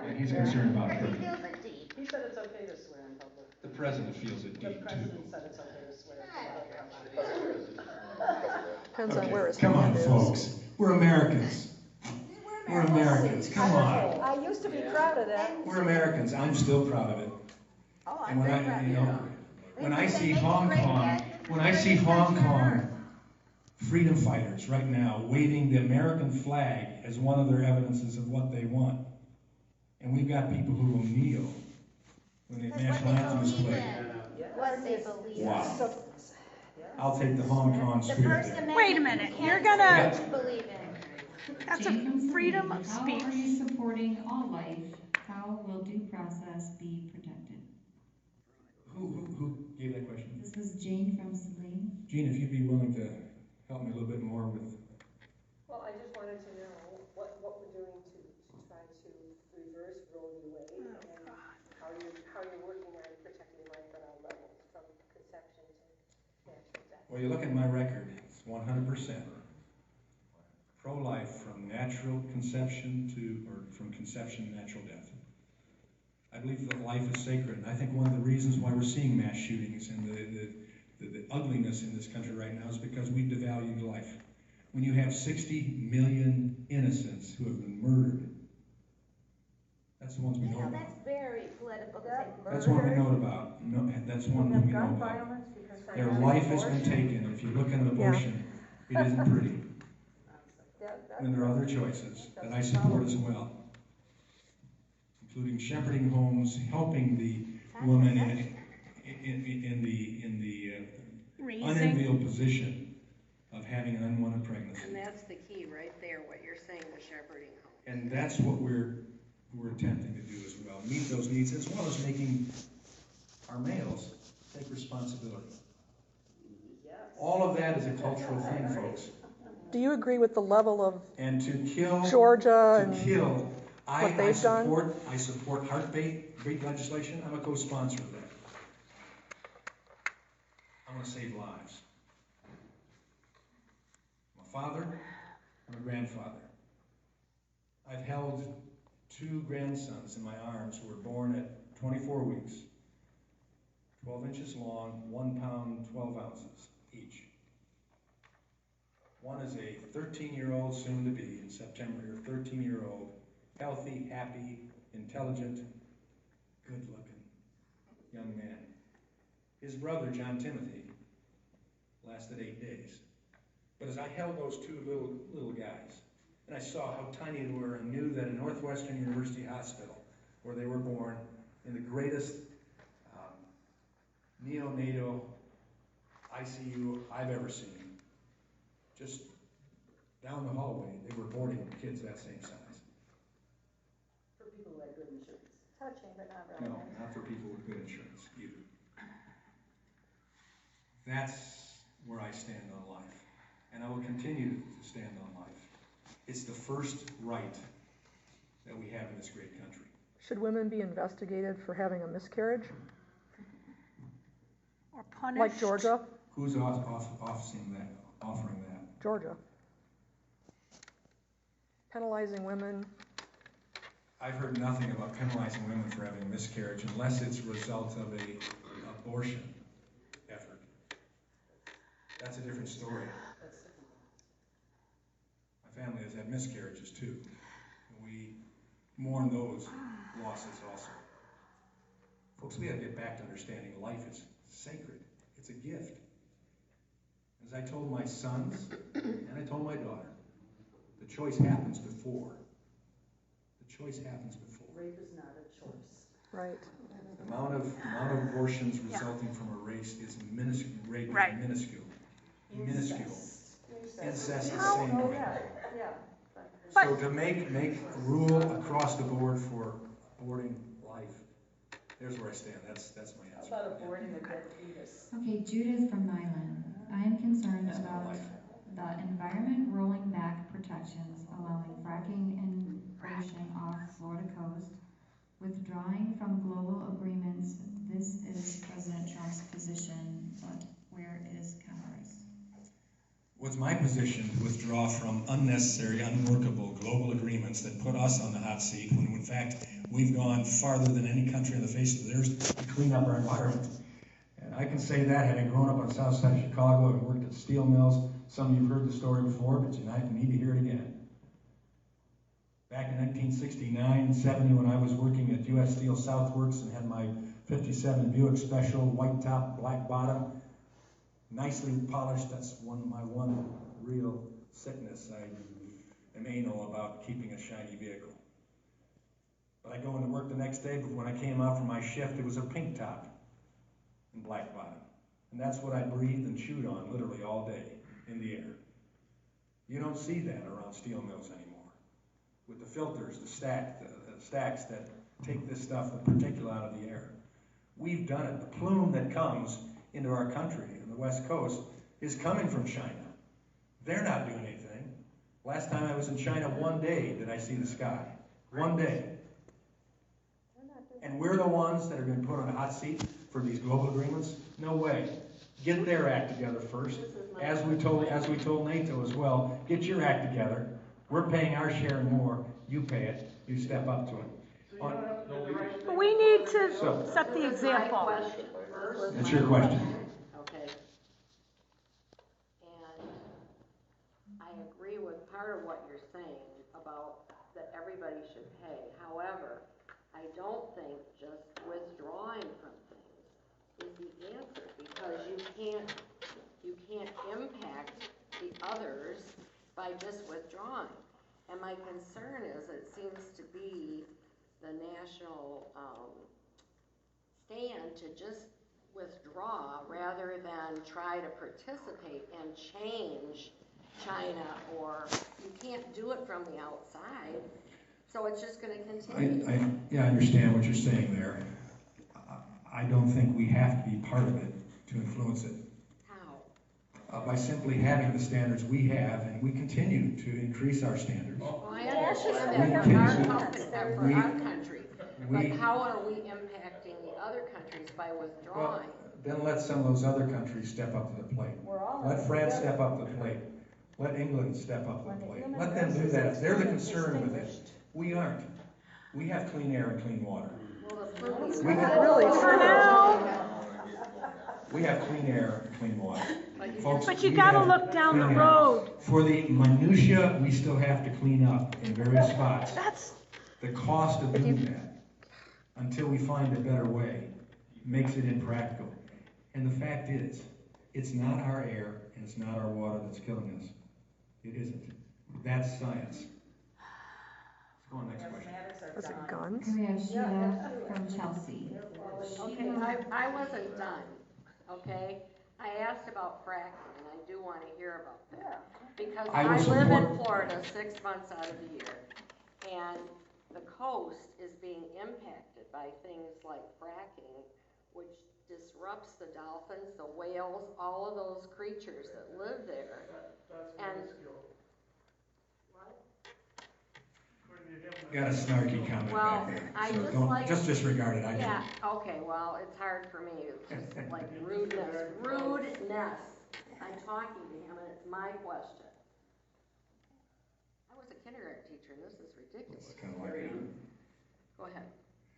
And he's concerned about the he president. feels it deep. He said it's okay to swear in public. The president feels it The deep too. president said it's okay to swear in public. Depends on where his Come on, hand is. folks. We're Americans. We're Americans. Come on. I used to be proud of that. We're Americans. I'm still proud of it. Oh, And I'm when very proud. when I see Hong Kong freedom fighters right now waving the American flag as one of their evidences of what they want, and we've got people who will kneel when the national anthem is played. What they believe. Wow. I'll take the Hong Kong spirit there. Wait a minute, you're gonna, that's a freedom of speech. How are you supporting all life? How will due process be protected? Who gave that question? This was Jane from Celine. Gene, if you'd be willing to help me a little bit more with. Well, I just wanted to know what we're doing to try to reverse Roe v. Wade, and how you're working on protecting life at all levels, from conception to natural death. Well, you look at my record, it's 100% pro-life from natural conception or from conception to natural death. I believe that life is sacred, and I think one of the reasons why we're seeing mass shootings and the ugliness in this country right now is because we've devalued life. When you have 60 million innocents who have been murdered, that's the ones we know about. That's very political to say murder. That's one we know about. No, that's one we know about. Their life has been taken. If you look at an abortion, it isn't pretty. And there are other choices that I support as well, including shepherding homes, helping the woman in the unenviable position of having an unwanted pregnancy. And that's the key right there, what you're saying, the shepherding home. And that's what we're attempting to do as well, meet those needs, as well as making our males take responsibility. All of that is a cultural thing, folks. Do you agree with the level of and to kill Georgia to kill, what they've done? I support heartbeat legislation. I'm a co-sponsor of that. I want to save lives. I'm a father. I'm a grandfather. I've held 2 grandsons in my arms who were born at 24 weeks, 12 inches long, 1 pound, 12 ounces each. One is a 13-year-old, soon to be in September, a 13-year-old, healthy, happy, intelligent, good-looking young man. His brother, John Timothy, lasted 8 days. But as I held those 2 little guys, and I saw how tiny they were, and knew that in Northwestern University Hospital, where they were born, in the greatest neonatal ICU I've ever seen, just down the hallway, they were boarding kids that same size. For people who had good insurance. Touching, but not really. No, not for people with good insurance either. That's where I stand on life, and I will continue to stand on life. It's the first right that we have in this great country. Should women be investigated for having a miscarriage? Or punished? Like Georgia? Who's offering that? Georgia. Penalizing women. I've heard nothing about penalizing women for having a miscarriage unless it's a result of an abortion effort. That's a different story. My family has had miscarriages too. We mourn those losses also. Folks, we got to get back to understanding life is sacred. It's a gift. As I told my sons, and I told my daughter, the choice happens before. The choice happens before. Rape is not a choice. Right. The amount of abortions resulting from a race is minuscule. Rape is minuscule. Minuscule. Incest the same way. So to make a rule across the board for aborting life, there's where I stand. That's my answer. How about aborting a dead fetus? Okay, Judith from Milan. I am concerned about the environment rolling back protections, allowing fracking and pollution off Florida coast, withdrawing from global agreements. This is President Trump's position, but where is Congress? What's my position to withdraw from unnecessary, unworkable global agreements that put us on the hot seat when in fact we've gone farther than any country on the face of the earth to clean up our environment? And I can say that having grown up on the south side of Chicago and worked at steel mills. Some of you have heard the story before, but you need to hear it again. Back in 1969 and 70, when I was working at U.S. Steel Southworks and had my 57 Buick Special, white top, black bottom, nicely polished. That's my one real sickness. I am anal about keeping a shiny vehicle. But I go into work the next day, but when I came out from my shift, it was a pink top and black bottom. And that's what I breathed and chewed on literally all day in the air. You don't see that around steel mills anymore. With the filters, the stacks that take this stuff, the particulate out of the air. We've done it. The plume that comes into our country on the West Coast is coming from China. They're not doing anything. Last time I was in China, one day did I see the sky. One day. And we're the ones that are going to put on a hot seat for these global agreements? No way. Get their act together first. As we told NATO as well, get your act together. We're paying our share and more. You pay it. You step up to it. But we need to set the example. It's your question. Okay. And I agree with part of what you're saying about that everybody should pay. However, I don't think just withdrawing from things is the answer, because you can't impact the others by just withdrawing. And my concern is it seems to be the national stand to just withdraw rather than try to participate and change China, or you can't do it from the outside. So it's just going to continue. I understand what you're saying there. I don't think we have to be part of it to influence it. How? By simply having the standards we have, and we continue to increase our standards. Well, I understand that for our country, but how are we impacting the other countries by withdrawing? Well, then let some of those other countries step up to the plate. Let France step up to the plate. Let England step up to the plate. Let them do that. If they're the concern with it, we aren't. We have clean air and clean water. We have clean air and clean water. Folks, but you got to look down the road. For the minutia, we still have to clean up in various spots. That's the cost of doing that, until we find a better way, makes it impractical. And the fact is, it's not our air and it's not our water that's killing us. It isn't. That's science. Let's go on next question. Was it guns? Sheila from Chelsea. Okay, I wasn't done, okay? I asked about fracking, and I do want to hear about that. Because I live in Florida 6 months out of the year, and the coast is being impacted by things like fracking, which disrupts the dolphins, the whales, all of those creatures that live there. Got a snarky comment back there, so don't, just disregard it. Yeah, okay, well, it's hard for me. It's just like rudeness. I'm talking to him, and it's my question. I was a kindergarten teacher, and this is ridiculous. It's kind of like it. Go ahead.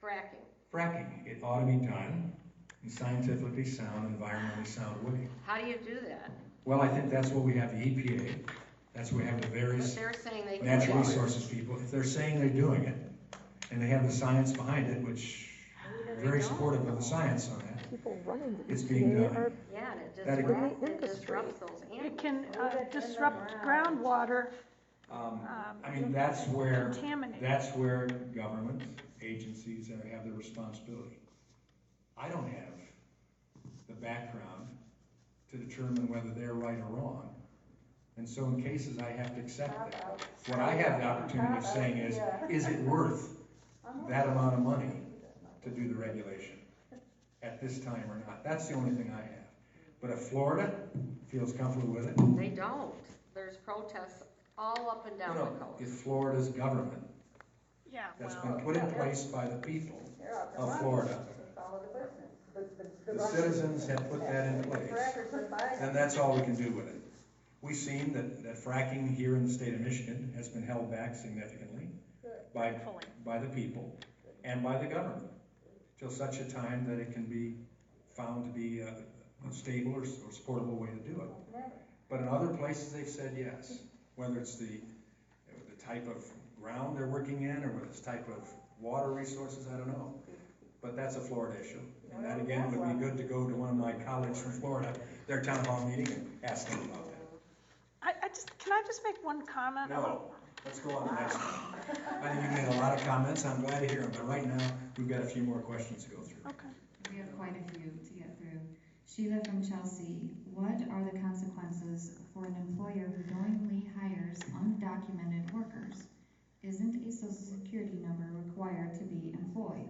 Fracking. Fracking, it ought to be done in scientifically sound, environmentally sound way. How do you do that? Well, I think that's what we have the EPA. That's where we have the various natural resources people. If they're saying they're doing it, and they have the science behind it, which are very supportive of the science on that, it's being done. Yeah, and it disrupts those animals. It can disrupt groundwater. I mean, that's where government agencies have the responsibility. I don't have the background to determine whether they're right or wrong. And so in cases, I have to accept that. What I have the opportunity of saying is it worth that amount of money to do the regulation at this time or not? That's the only thing I have. But if Florida feels comfortable with it. They don't. There's protests all up and down the coast. If Florida's government that's been put in place by the people of Florida, the citizens have put that in place, then that's all we can do with it. We've seen that fracking here in the state of Michigan has been held back significantly by the people and by the government till such a time that it can be found to be a stable or supportable way to do it. But in other places they've said yes, whether it's the type of ground they're working in or whether it's type of water resources, I don't know. but that's a Florida issue. And that again would be good to go to one of my colleagues from Florida, their town hall meeting, and ask them about that. Can I just make one comment? No, let's go on to the next one. I think you made a lot of comments, I'm glad to hear them, but right now, we've got a few more questions to go through. Okay. We have quite a few to get through. Sheila from Chelsea, what are the consequences for an employer who knowingly hires undocumented workers? Isn't a social security number required to be employed?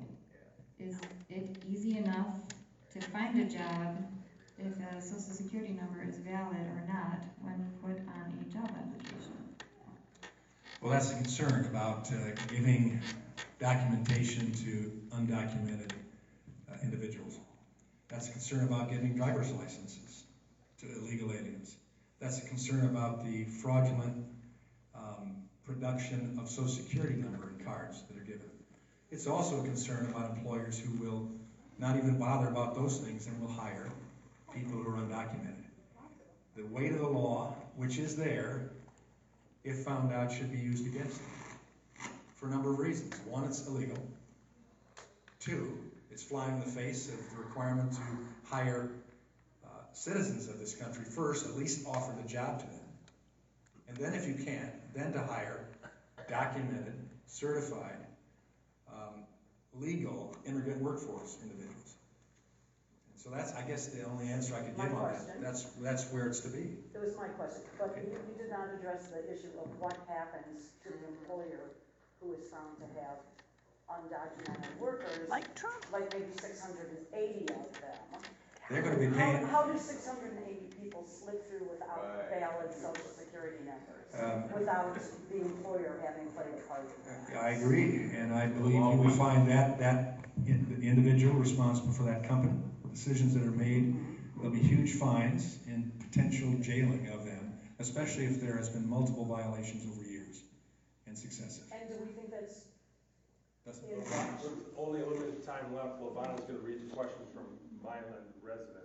Is it easy enough to find a job if a social security number is valid or not when put on a job application? Well, that's a concern about giving documentation to undocumented individuals. That's a concern about giving driver's licenses to illegal aliens. That's a concern about the fraudulent production of social security number and cards that are given. It's also a concern about employers who will not even bother about those things and will hire people who are undocumented. The weight of the law, which is there, if found out, should be used against them for a number of reasons. One, it's illegal. Two, it's flying in the face of the requirement to hire citizens of this country first, at least offer the job to them. And then if you can't, then to hire documented, certified, legal immigrant workforce individuals. And so that's, I guess, the only answer I could give on that. That's where it's to be. That was my question, but you did not address the issue of what happens to the employer who is found to have undocumented workers. Like Trump. Like maybe 680 of them. They're going to be paying. How do 680 people slip through without valid social security numbers? Without the employer having played a part in that? I agree, and I believe you will find that the individual responsible for that company, decisions that are made, there'll be huge fines and potential jailing of them, especially if there has been multiple violations over years and successive. And do we think that's With only a limited time left, Lavonna's going to read the questions from Milan residents.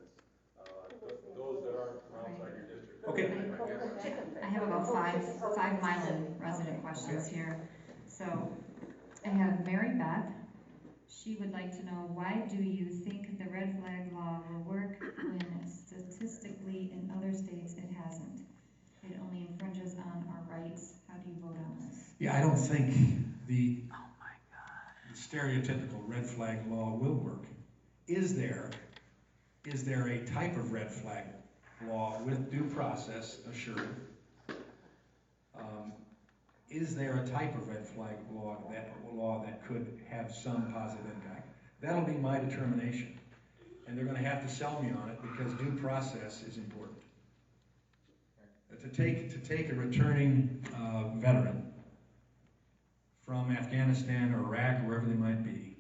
Those that aren't from outside your district. Okay. I have about five Milan resident questions here. So I have Mary Beth. She would like to know, why do you think the red flag law will work when statistically in other states it hasn't? It only infringes on our rights. How do you vote on this? Yeah, I don't think the stereotypical red flag law will work. Is there a type of red flag law with due process assured? Is there a type of red flag law that could have some positive impact? That'll be my determination. And they're going to have to sell me on it because due process is important. To take a returning veteran from Afghanistan or Iraq or wherever they might be,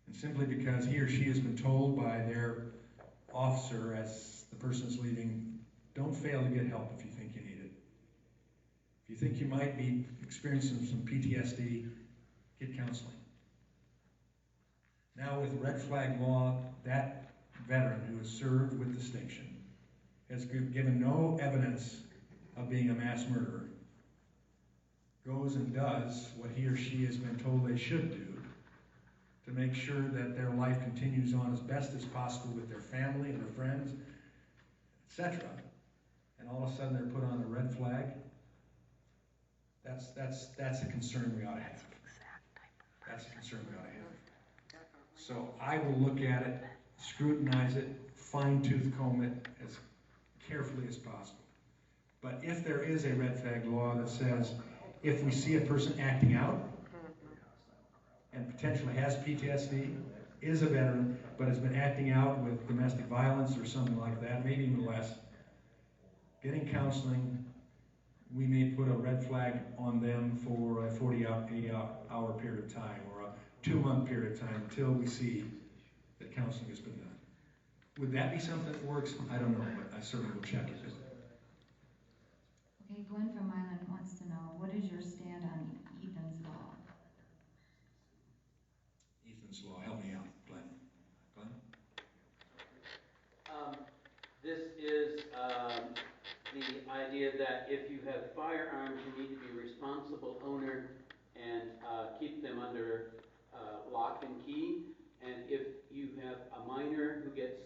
and simply because he or she has been told by their officer as the person is leaving, don't fail to get help if you think you need it. If you think you might be experiencing some PTSD, get counseling. Now with red flag law, that veteran who has served with distinction has given no evidence of being a mass murderer, goes and does what he or she has been told they should do to make sure that their life continues on as best as possible with their family and their friends, etc. And all of a sudden they're put on a red flag. That's a concern we ought to have. That's a concern we ought to have. So I will look at it, scrutinize it, fine-tooth comb it as carefully as possible. But if there is a red flag law that says if we see a person acting out and potentially has PTSD, is a veteran, but has been acting out with domestic violence or something like that, maybe even less, getting counseling, we may put a red flag on them for a 48-hour period of time or a 2-month period of time until we see that counseling has been done. Would that be something that works? I don't know, but I certainly will check it. Okay, Gwen from Milan wants to know, what is your stand on Ethan's Law? Ethan's Law, help me out, Glenn. This is the idea that if you have firearms, you need to be a responsible owner and keep them under lock and key. minor who gets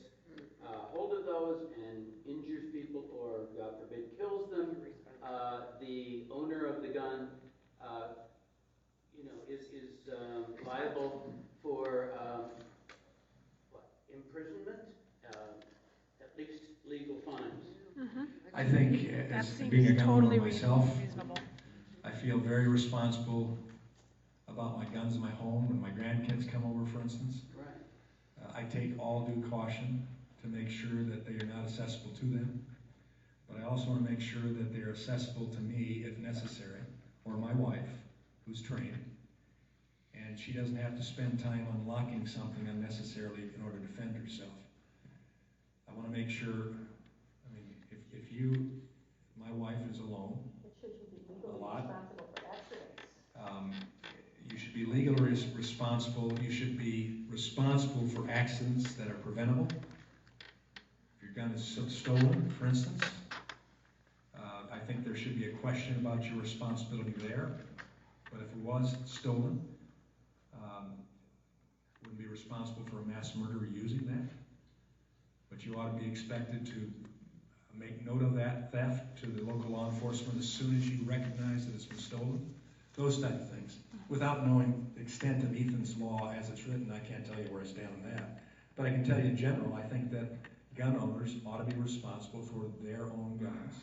hold of those and injures people or, God forbid, kills them, the owner of the gun, is liable for imprisonment, at least legal fines. I think, as being a gun owner myself, I feel very responsible about my guns in my home when my grandkids come over, for instance. Right. I take all due caution to make sure that they are not accessible to them, but I also want to make sure that they are accessible to me if necessary, or my wife, who's trained, and she doesn't have to spend time unlocking something unnecessarily in order to defend herself. I want to make sure, I mean, if you, my wife is alone, a lot. You should be legally responsible. You should be responsible for accidents that are preventable. If your gun is stolen, for instance, I think there should be a question about your responsibility there. But if it was stolen, wouldn't be responsible for a mass murderer using that. But you ought to be expected to make note of that theft to the local law enforcement as soon as you recognize that it's been stolen. Those type of things. Without knowing the extent of Ethan's law as it's written, I can't tell you where I stand on that. But I can tell you in general, I think that gun owners ought to be responsible for their own guns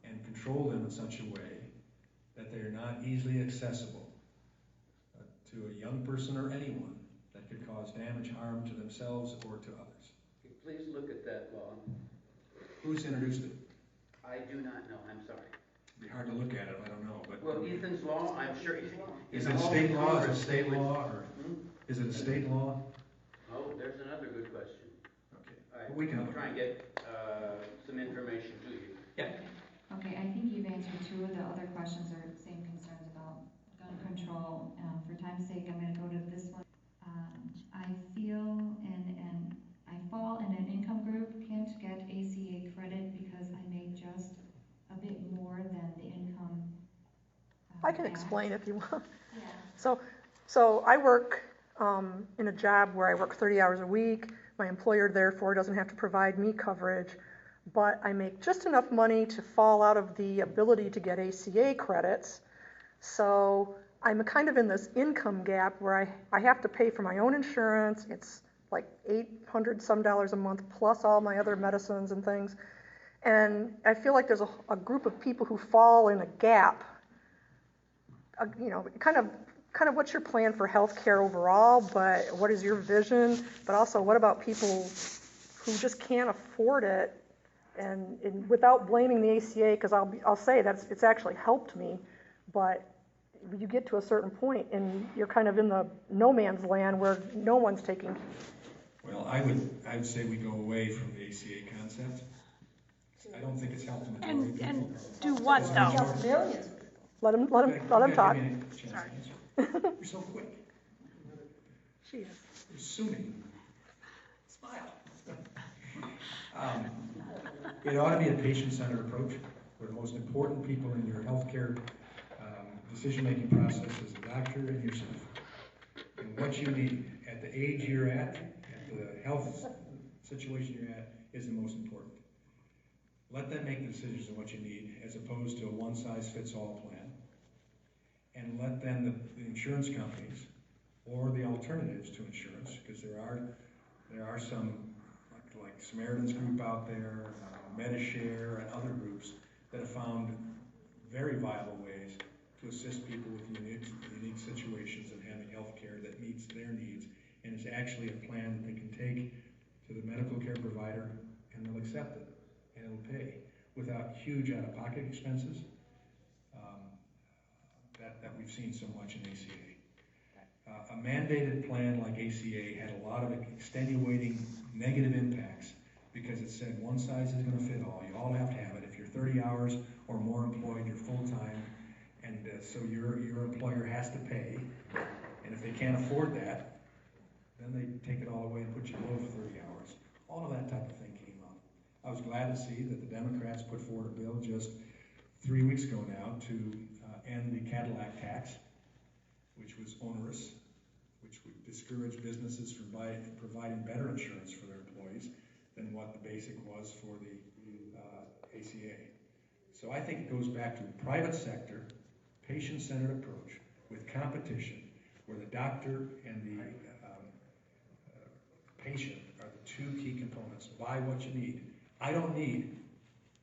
and control them in such a way that they are not easily accessible to a young person or anyone that could cause damage, harm to themselves or to others. Please look at that law. Who's introduced it? I do not know, I'm sorry. It'd be hard to look at it, I don't know. But well, Ethan's law, I'm sure. Is it a state law? Is it a state law? Or is it a state law? Oh, there's another good question. Okay. All right, We can I'll try and get some information to you. Yeah. Okay, I think you've answered two of the other questions or same concerns about gun control. For time's sake, I'm going to go to this one. I feel and I fall in an income group, can't get ACA credit because I make just a bit more than the income. I can explain if you want. Yeah. So I work in a job where I work 30 hours a week. My employer, therefore, doesn't have to provide me coverage, but I make just enough money to fall out of the ability to get ACA credits. So I'm kind of in this income gap where I have to pay for my own insurance. It's like $800 some a month plus all my other medicines and things. And I feel like there's a group of people who fall in a gap. Kind of what's your plan for healthcare overall, but what is your vision? But also, what about people who just can't afford it? And without blaming the ACA, because I'll say that it's actually helped me, but you get to a certain point and you're kind of in the no man's land where no one's taking. Well, I would say we go away from the ACA concept. I don't think it's helped the majority of people. And do what though? Millions. Let him talk. You're so quick. She is. You're assuming. Smile. It ought to be a patient-centered approach where the most important people in your healthcare decision-making process is the doctor and yourself. And what you need at the age you're at the health situation you're at is the most important. Let them make the decisions on what you need as opposed to a one-size-fits-all plan. And let then the insurance companies or the alternatives to insurance, because there are some like Samaritan's Group out there, MediShare and other groups that have found very viable ways to assist people with unique situations and having health care that meets their needs and is actually a plan that they can take to the medical care provider and they'll accept it and it'll pay without huge out-of-pocket expenses that we've seen so much in ACA. A mandated plan like ACA had a lot of extenuating negative impacts because it said one size is going to fit all. You all have to have it. If you're 30 hours or more employed, you're full-time, and so your employer has to pay. And if they can't afford that, then they take it all away and put you below for 30 hours. All of that type of thing came up. I was glad to see that the Democrats put forward a bill just 3 weeks ago now to end the Cadillac tax, which was onerous, which would discourage businesses from providing better insurance for their employees than what the basic was for the ACA. So I think it goes back to the private sector, patient-centered approach with competition, where the doctor and the patient are the two key components. Buy what you need. I don't need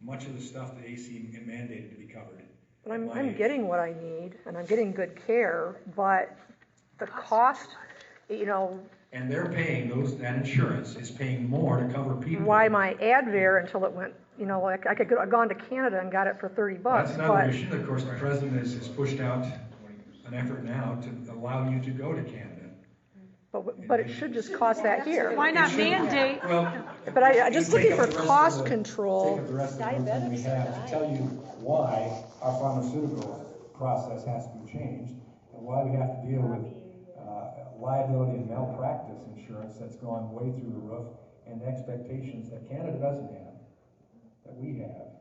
much of the stuff the AC mandated to be covered. But I'm getting what I need, and I'm getting good care, but the cost, you know. And they're paying that insurance is paying more to cover people. Why my Advair until it went, you know, like I could have gone to Canada and got it for $30. That's another issue. Of course, the president has pushed out an effort now to allow you to go to Canada. But it should just cost that here. Why not mandate? Well, but I'm just looking for cost control. Take up the rest of the work we have to tell you why our pharmaceutical process has to be changed and why we have to deal with liability and malpractice insurance that's gone way through the roof and expectations that Canada doesn't have, that we have.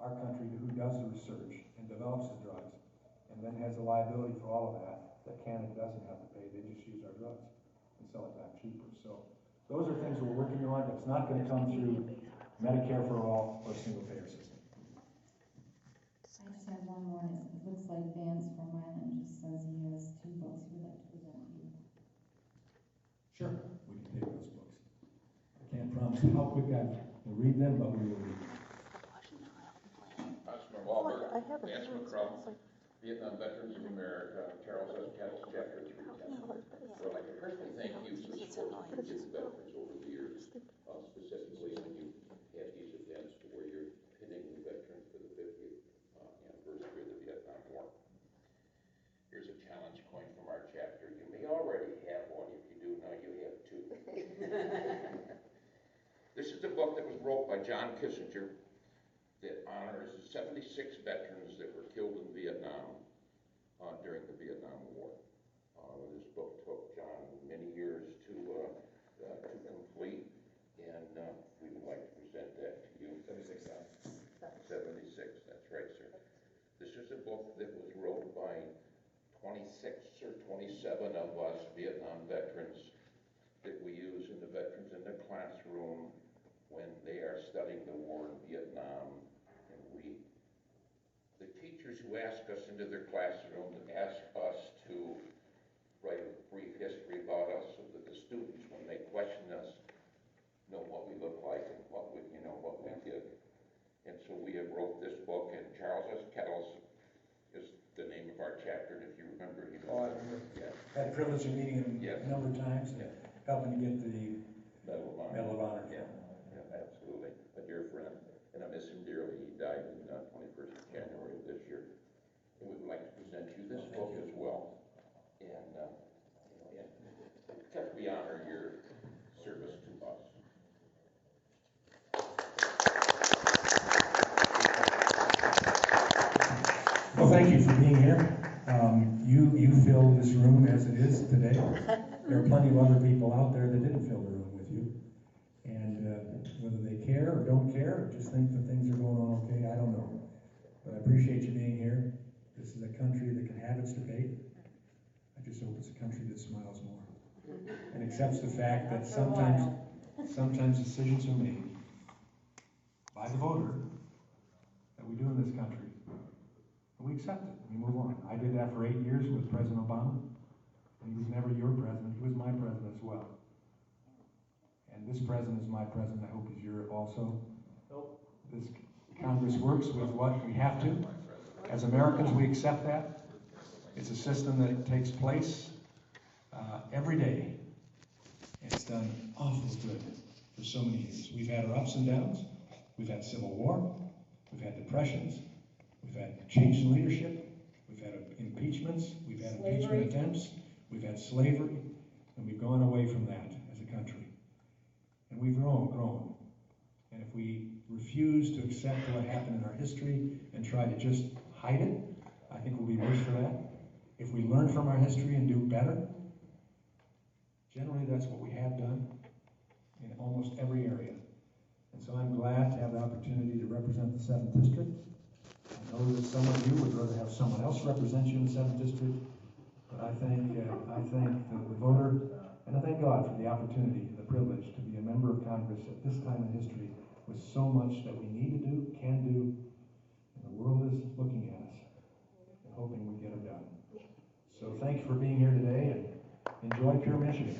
Our country who does the research and develops the drugs and then has the liability for all of that Canada doesn't have to pay. They just use our drugs and sell it back cheaper. So those are things we're working on. It's not going to come through Medicare for all or single payer system. I just have one more. It looks like Vance from Milan just says he has 2 books he would like to present to you. Sure, we can take those books. I can't promise how quick I will read them, but we will read them. Councilman Walberg, Vance McCrum, Vietnam Veterans of America, Charles S. Kettles, Chapter 310. Well, I can personally thank you for the support you've given veterans over the years, specifically when you had these events where you're pinning the veterans for the 50th anniversary of the Vietnam War. Here's a challenge coin from our chapter. You may already have one. If you do, now you have 2. This is a book that was wrote by John Kissinger that honors 76 veterans that were killed in Vietnam during the Vietnam War. This book took John many years to complete, and we would like to present that to you. 76, that's right, sir. This is a book that was wrote by 26 or 27 of us Vietnam veterans that we use in the veterans in the classroom when they are studying the war in Vietnam. The teachers who ask us into their classroom ask us to write a brief history about us so that the students, when they question us, know what we look like and what we did. And so we have wrote this book, and Charles S. Kettles is the name of our chapter, and if you remember, he was had the privilege of meeting him a number of times, helping to get the Medal of Honor. Yeah, absolutely. A dear friend, and I miss him dearly. He died in 21st of January of this year. And we would like to present you this book as well. And because we honor your service to us. Well, thank you for being here. You fill this room as it is today. There are plenty of other people out there that didn't fill the room with you. And whether they care or don't care, or just think that things are going on okay, I don't know. But I appreciate you being here. This is a country that can have its debate. I just hope it's a country that smiles more and accepts the fact that sometimes decisions are made by the voter that we do in this country. And we accept it. We move on. I did that for 8 years with President Obama. And he was never your president. He was my president as well. And this president is my president. I hope he's yours also. Nope. This Congress works with what we have to. As Americans, we accept that. It's a system that takes place every day. And it's done awful good for so many years. We've had our ups and downs. We've had civil war. We've had depressions. We've had change in leadership. We've had impeachments. We've had impeachment attempts. We've had slavery. And we've gone away from that as a country. And we've grown. And if we refuse to accept what happened in our history and try to just hide it, I think we'll be worse for that. If we learn from our history and do better, generally that's what we have done in almost every area. And so I'm glad to have the opportunity to represent the 7th District. I know that some of you would rather have someone else represent you in the 7th District, But I thank the voter, and I thank God for the opportunity, the privilege to be a member of Congress at this time in history with so much that we need to do, can do, and the world is looking at us and hoping we get it done. So thank you for being here today, and enjoy pure Michigan.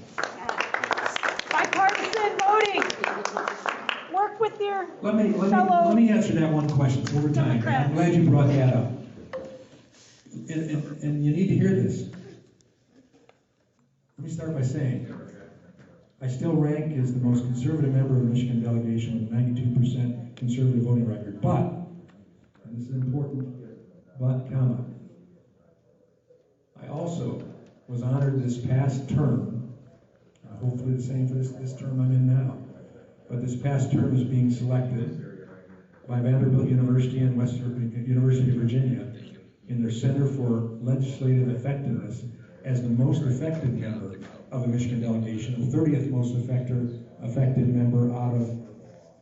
Bipartisan voting. Work with your Let me fellow answer that one question over time. Democrats. I'm glad you brought that up. And you need to hear this. Let me start by saying, I still rank as the most conservative member of the Michigan delegation with a 92% conservative voting record. But, and this is important, but, comma, I also was honored this past term, hopefully the same for this term I'm in now, but this past term is being selected by Vanderbilt University and University of Virginia in their Center for Legislative Effectiveness as the most effective member of the Michigan delegation, the 30th most effective member out of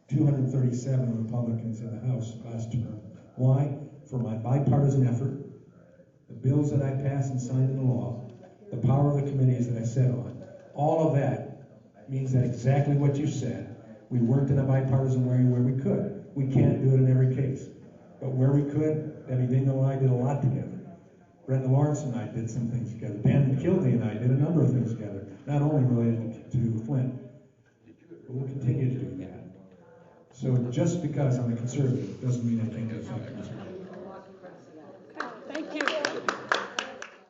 237 Republicans in the House last term. Why? For my bipartisan effort, the bills that I passed and signed into law, the power of the committees that I sat on. All of that means that exactly what you said. We worked in a bipartisan way where we could. We can't do it in every case. But where we could, Debbie Dingell and I did a lot together. Brenda Lawrence and I did some things together. Dan McKildy and I did a number of things together, not only related to Flint, but we'll continue to do that. So just because I'm a conservative doesn't mean I can't do something.